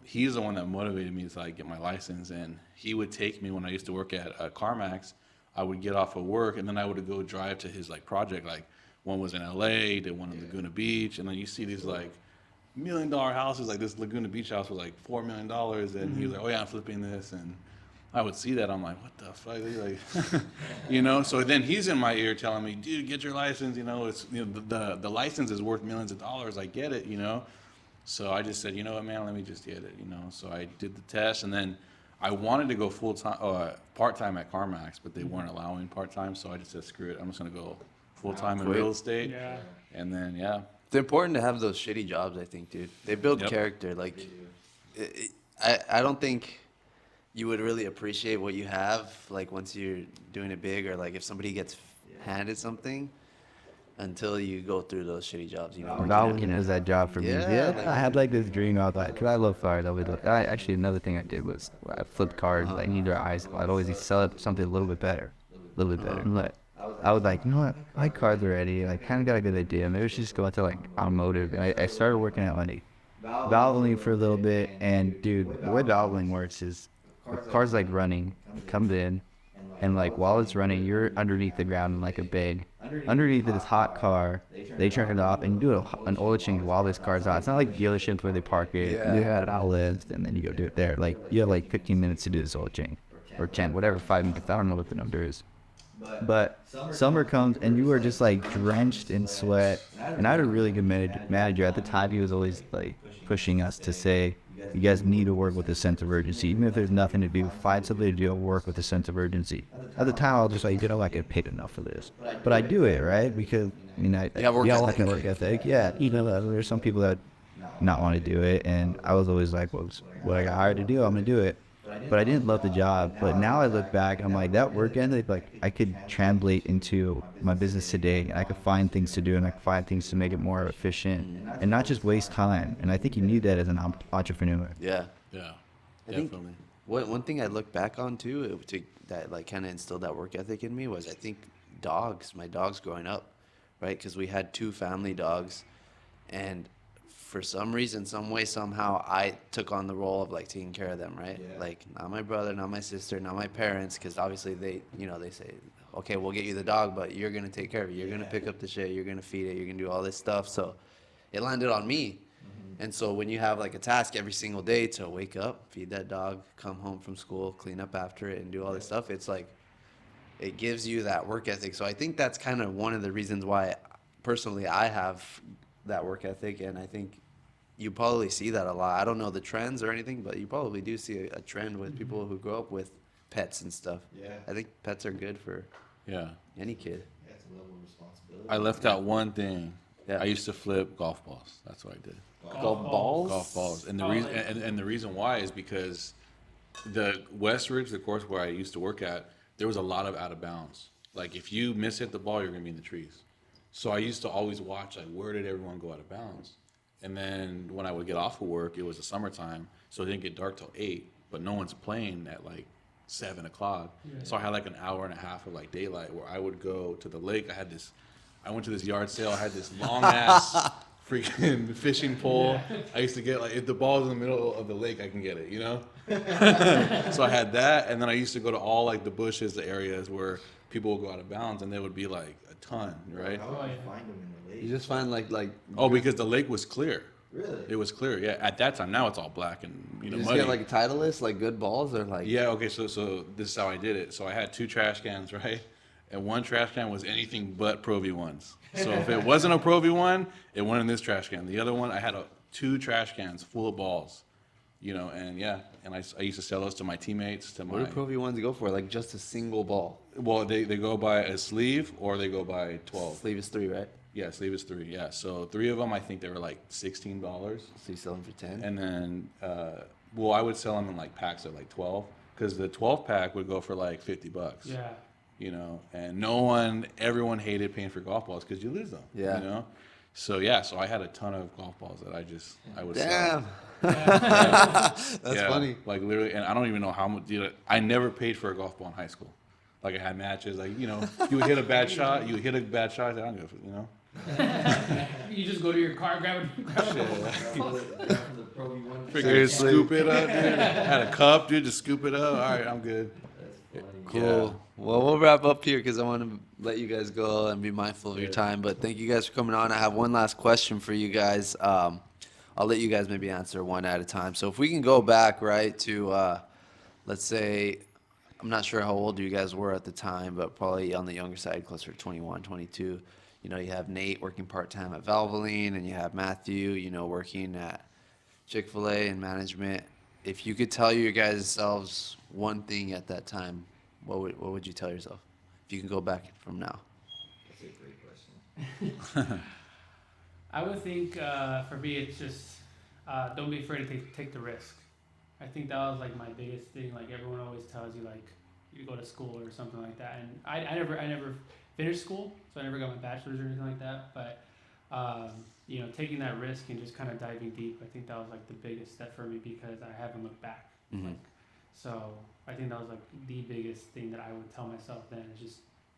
Speaker 2: he's the one that motivated me to like get my license. And he would take me when I used to work at CarMax. I would get off of work, and then I would go drive to his like project. Like one was in LA, did one in Laguna Beach, and then you see these like $1 million houses. Like this Laguna Beach house was like $4 million, and he was like, oh yeah, I'm flipping this. And I would see that, I'm like, what the fuck, like, you know. So then he's in my ear telling me, dude, get your license, you know. It's, you know, the license is worth millions of dollars, I get it, you know. So I just said, you know what, man, let me just get it, you know. So I did the test, and then I wanted to go part-time at CarMax, but they weren't allowing part-time. So I just said, screw it, I'm just gonna go full-time in real estate.
Speaker 4: Yeah.
Speaker 2: And then yeah.
Speaker 7: It's important to have those shitty jobs, I think, dude. They build character. Like, I don't think you would really appreciate what you have, like, once you're doing it big, or, like, if somebody gets handed something until you go through those shitty jobs, you know?
Speaker 6: Magallanez was that job for me.
Speaker 7: Yeah,
Speaker 6: Yeah, I had like this dream. I was like, cause I love cars. Actually, another thing I did was I flipped cars. Like, neither eyes. I'd always sell something a little bit better. And like, I was like, you know what? My car's are ready. I kind of got a good idea. Maybe we should just go into like automotive. And I started working at like valvoling for a little bit. And dude, the way valvoling works is the car's like running, comes in, and like while it's running, you're underneath the ground in like a bag, underneath this hot car, they turn it off and you do an oil change while this car's hot. It's not like dealerships where they park it, you have outlets, and then you go do it there. Like, you have like 15 minutes to do this oil change, or 10, whatever, 5 minutes. I don't know what the number is. But summer comes and you are just like drenched in sweat. And I had a really good manager at the time. He was always like pushing us to say, you guys need to work with a sense of urgency. Even if there's nothing to do, find something to do and work with a sense of urgency. At the time, I was just like, I get paid enough for this. But I do it, right? Because, I mean, I
Speaker 7: have work
Speaker 6: like a work ethic. Yeah, there's some people that not want to do it. And I was always like, well, what I got hired to do, I'm going to do it. But I didn't love the job. But now I look back, I'm like, that work ethic, like, I could translate into my business today. And I could find things to do, and I could find things to make it more efficient and not just waste time. And I think you need that as an entrepreneur.
Speaker 7: Yeah.
Speaker 2: Yeah,
Speaker 7: I think
Speaker 2: definitely.
Speaker 7: one thing I look back on too, that like kind of instilled that work ethic in me was, I think, my dogs growing up, right? Because we had 2 family dogs, and for some reason, some way, somehow, I took on the role of like taking care of them, right?
Speaker 3: Yeah.
Speaker 7: Like, not my brother, not my sister, not my parents, because obviously they say, okay, we'll get you the dog, but you're gonna take care of it. You're gonna pick up the shit. You're gonna feed it. You're gonna do all this stuff. So it landed on me. And so when you have like a task every single day to wake up, feed that dog, come home from school, clean up after it, and do all this stuff, it's like, it gives you that work ethic. So I think that's kind of one of the reasons why personally I have that work ethic, and I think you probably see that a lot. I don't know the trends or anything, but you probably do see a trend with people who grow up with pets and stuff.
Speaker 3: Yeah.
Speaker 7: I think pets are good for
Speaker 2: Yeah.
Speaker 7: any kid.
Speaker 3: That's a level of responsibility.
Speaker 2: I left out one thing.
Speaker 7: Yeah.
Speaker 2: I used to flip golf balls. That's what I did.
Speaker 7: Golf balls?
Speaker 2: Golf balls. And the
Speaker 4: Oh,
Speaker 2: reason
Speaker 4: yeah.
Speaker 2: and the reason why is because the Westridge, the course where I used to work at, there was a lot of out of bounds. Like, if you miss hit the ball, you're gonna be in the trees. So I used to always watch, like, where did everyone go out of bounds? And then when I would get off of work, it was the summertime, so it didn't get dark till 8, but no one's playing at like 7 o'clock. So I had like an hour and a half of like daylight where I would go to the lake. I went to this yard sale. I had this long ass freaking fishing pole. I used to get, like, if the ball's in the middle of the lake, I can get it, you know? So I had that, and then I used to go to all like the bushes, the areas where people would go out of bounds, and there would be like a ton, right?
Speaker 3: How would you find them in the lake?
Speaker 7: You just find like
Speaker 2: Oh, because the lake was clear.
Speaker 3: Really?
Speaker 2: It was clear, yeah. At that time, now it's all black and
Speaker 7: you
Speaker 2: muddy.
Speaker 7: just get like a Titleist, like good balls, or like
Speaker 2: Yeah, okay, so this is how I did it. So I had 2 trash cans, right? And one trash can was anything but Pro V1s. So if it wasn't a Pro V1, it went in this trash can. The other one, I had 2 trash cans full of balls, you know, and yeah. And I used to sell those to my teammates, to
Speaker 7: what
Speaker 2: my...
Speaker 7: do Pro V1s go for? Like just a single ball.
Speaker 2: Well, they go by a sleeve or they go by 12.
Speaker 7: Sleeve is 3, right?
Speaker 2: Yeah, sleeve is 3, yeah. So 3 of them, I think they were like $16.
Speaker 7: So you sell them for 10.
Speaker 2: And then, well, I would sell them in like packs of like 12, because the 12 pack would go for like $50.
Speaker 4: Yeah.
Speaker 2: You know, and everyone hated paying for golf balls because you lose them.
Speaker 7: Yeah.
Speaker 2: You know, so yeah, so I had a ton of golf balls that I would sell.
Speaker 7: Damn. That's
Speaker 2: Yeah,
Speaker 7: funny.
Speaker 2: Like literally, and I don't even know how much. I never paid for a golf ball in high school. Like, I had matches. Like, you know, you would hit a bad shot. I don't give, you know.
Speaker 4: You just go to your car, grab it.
Speaker 2: Freaking scoop it up, dude. Had a cup, dude. Just scoop it up. All right, I'm good.
Speaker 7: Cool.
Speaker 2: Yeah.
Speaker 7: Well, we'll wrap up here because I want to let you guys go and be mindful of your time. But thank you guys for coming on. I have one last question for you guys. I'll let you guys maybe answer one at a time. So if we can go back, right, to, let's say, I'm not sure how old you guys were at the time, but probably on the younger side, closer to 21, 22. You know, you have Nate working part-time at Valvoline, and you have Matthew, you know, working at Chick-fil-A in management. If you could tell your guys selves one thing at that time, what would you tell yourself? If you can go back from now.
Speaker 3: That's a great question.
Speaker 4: I would think for me, it's just don't be afraid to take the risk. I think that was like my biggest thing. Like, everyone always tells you, like, you go to school or something like that. And I never finished school, so I never got my bachelor's or anything like that. But you know, taking that risk and just kind of diving deep, I think that was like the biggest step for me, because I haven't looked back.
Speaker 7: Mhm.
Speaker 4: Like, so I think that was like the biggest thing that I would tell myself then, is just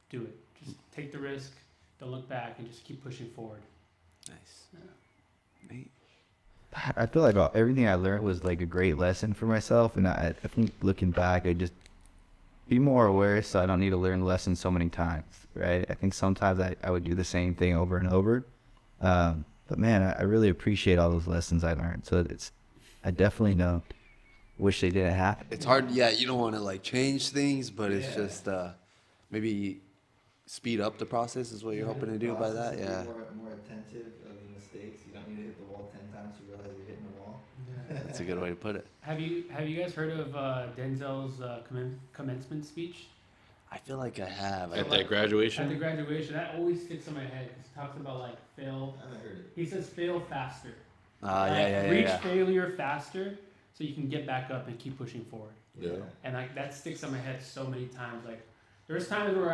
Speaker 4: do it. Just take the risk, don't look back, and just keep pushing forward.
Speaker 7: Nice.
Speaker 4: Yeah.
Speaker 7: Nate?
Speaker 6: I feel like everything I learned was like a great lesson for myself, and I think looking back, be more aware so I don't need to learn lessons so many times, right? I think sometimes I would do the same thing over and over. But man, I really appreciate all those lessons I learned. So I definitely know, wish they didn't happen.
Speaker 7: It's hard. Yeah, you don't want to like change things, but it's just maybe speed up the process is what you're hoping to do by that. Yeah.
Speaker 3: More attentive of the mistakes. You don't need to hit the wall 10 times to realize you're hitting the wall.
Speaker 7: That's a good way to put it.
Speaker 4: Have you guys heard of Denzel's commencement speech?
Speaker 7: I feel like I have.
Speaker 2: At
Speaker 4: like,
Speaker 2: that
Speaker 4: At
Speaker 2: graduation.
Speaker 4: the graduation, that always sticks in my head because he talks about like fail.
Speaker 3: I haven't heard it.
Speaker 4: He says fail faster.
Speaker 7: Yeah.
Speaker 4: Reach failure faster so you can get back up and keep pushing forward.
Speaker 2: Yeah.
Speaker 4: And like that sticks in my head so many times. Like there's times where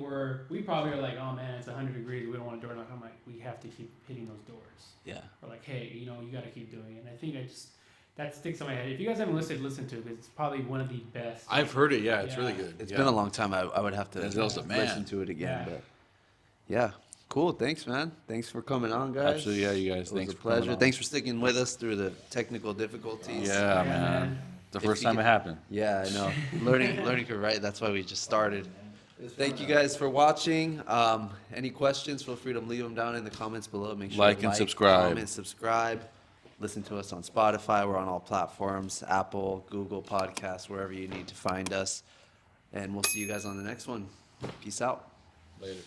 Speaker 4: where we probably are like, oh man, it's 100 degrees, we don't want to door knock. I'm like, we have to keep hitting those doors.
Speaker 7: Yeah.
Speaker 4: Or like, hey, you got to keep doing it. And I think that sticks in my head. If you guys haven't listened, listen to it because it's probably one of the best.
Speaker 2: I've heard it. Yeah, it's
Speaker 4: Yeah.
Speaker 2: really good.
Speaker 7: It's
Speaker 2: Yeah.
Speaker 7: been a long time. I would have to
Speaker 2: Denzel's a man.
Speaker 7: listen to it again.
Speaker 4: Yeah.
Speaker 7: But yeah, cool. Thanks, man. Thanks for coming on, guys.
Speaker 2: Absolutely, yeah, you guys.
Speaker 7: It was
Speaker 2: Thanks
Speaker 7: a
Speaker 2: for coming
Speaker 7: pleasure.
Speaker 2: on.
Speaker 7: Thanks for sticking with us through the technical difficulties.
Speaker 2: Yeah, man. The
Speaker 7: If
Speaker 2: first
Speaker 7: you
Speaker 2: time
Speaker 7: get-
Speaker 2: it happened.
Speaker 7: Yeah, I know. learning to write. That's why we just started. Thank you guys for watching. Any questions? Feel free to leave them down in the comments below. Make sure
Speaker 2: Like
Speaker 7: to
Speaker 2: and subscribe.
Speaker 7: Comment, subscribe. Listen to us on Spotify. We're on all platforms: Apple, Google Podcasts, wherever you need to find us. And we'll see you guys on the next one. Peace out.
Speaker 2: Later.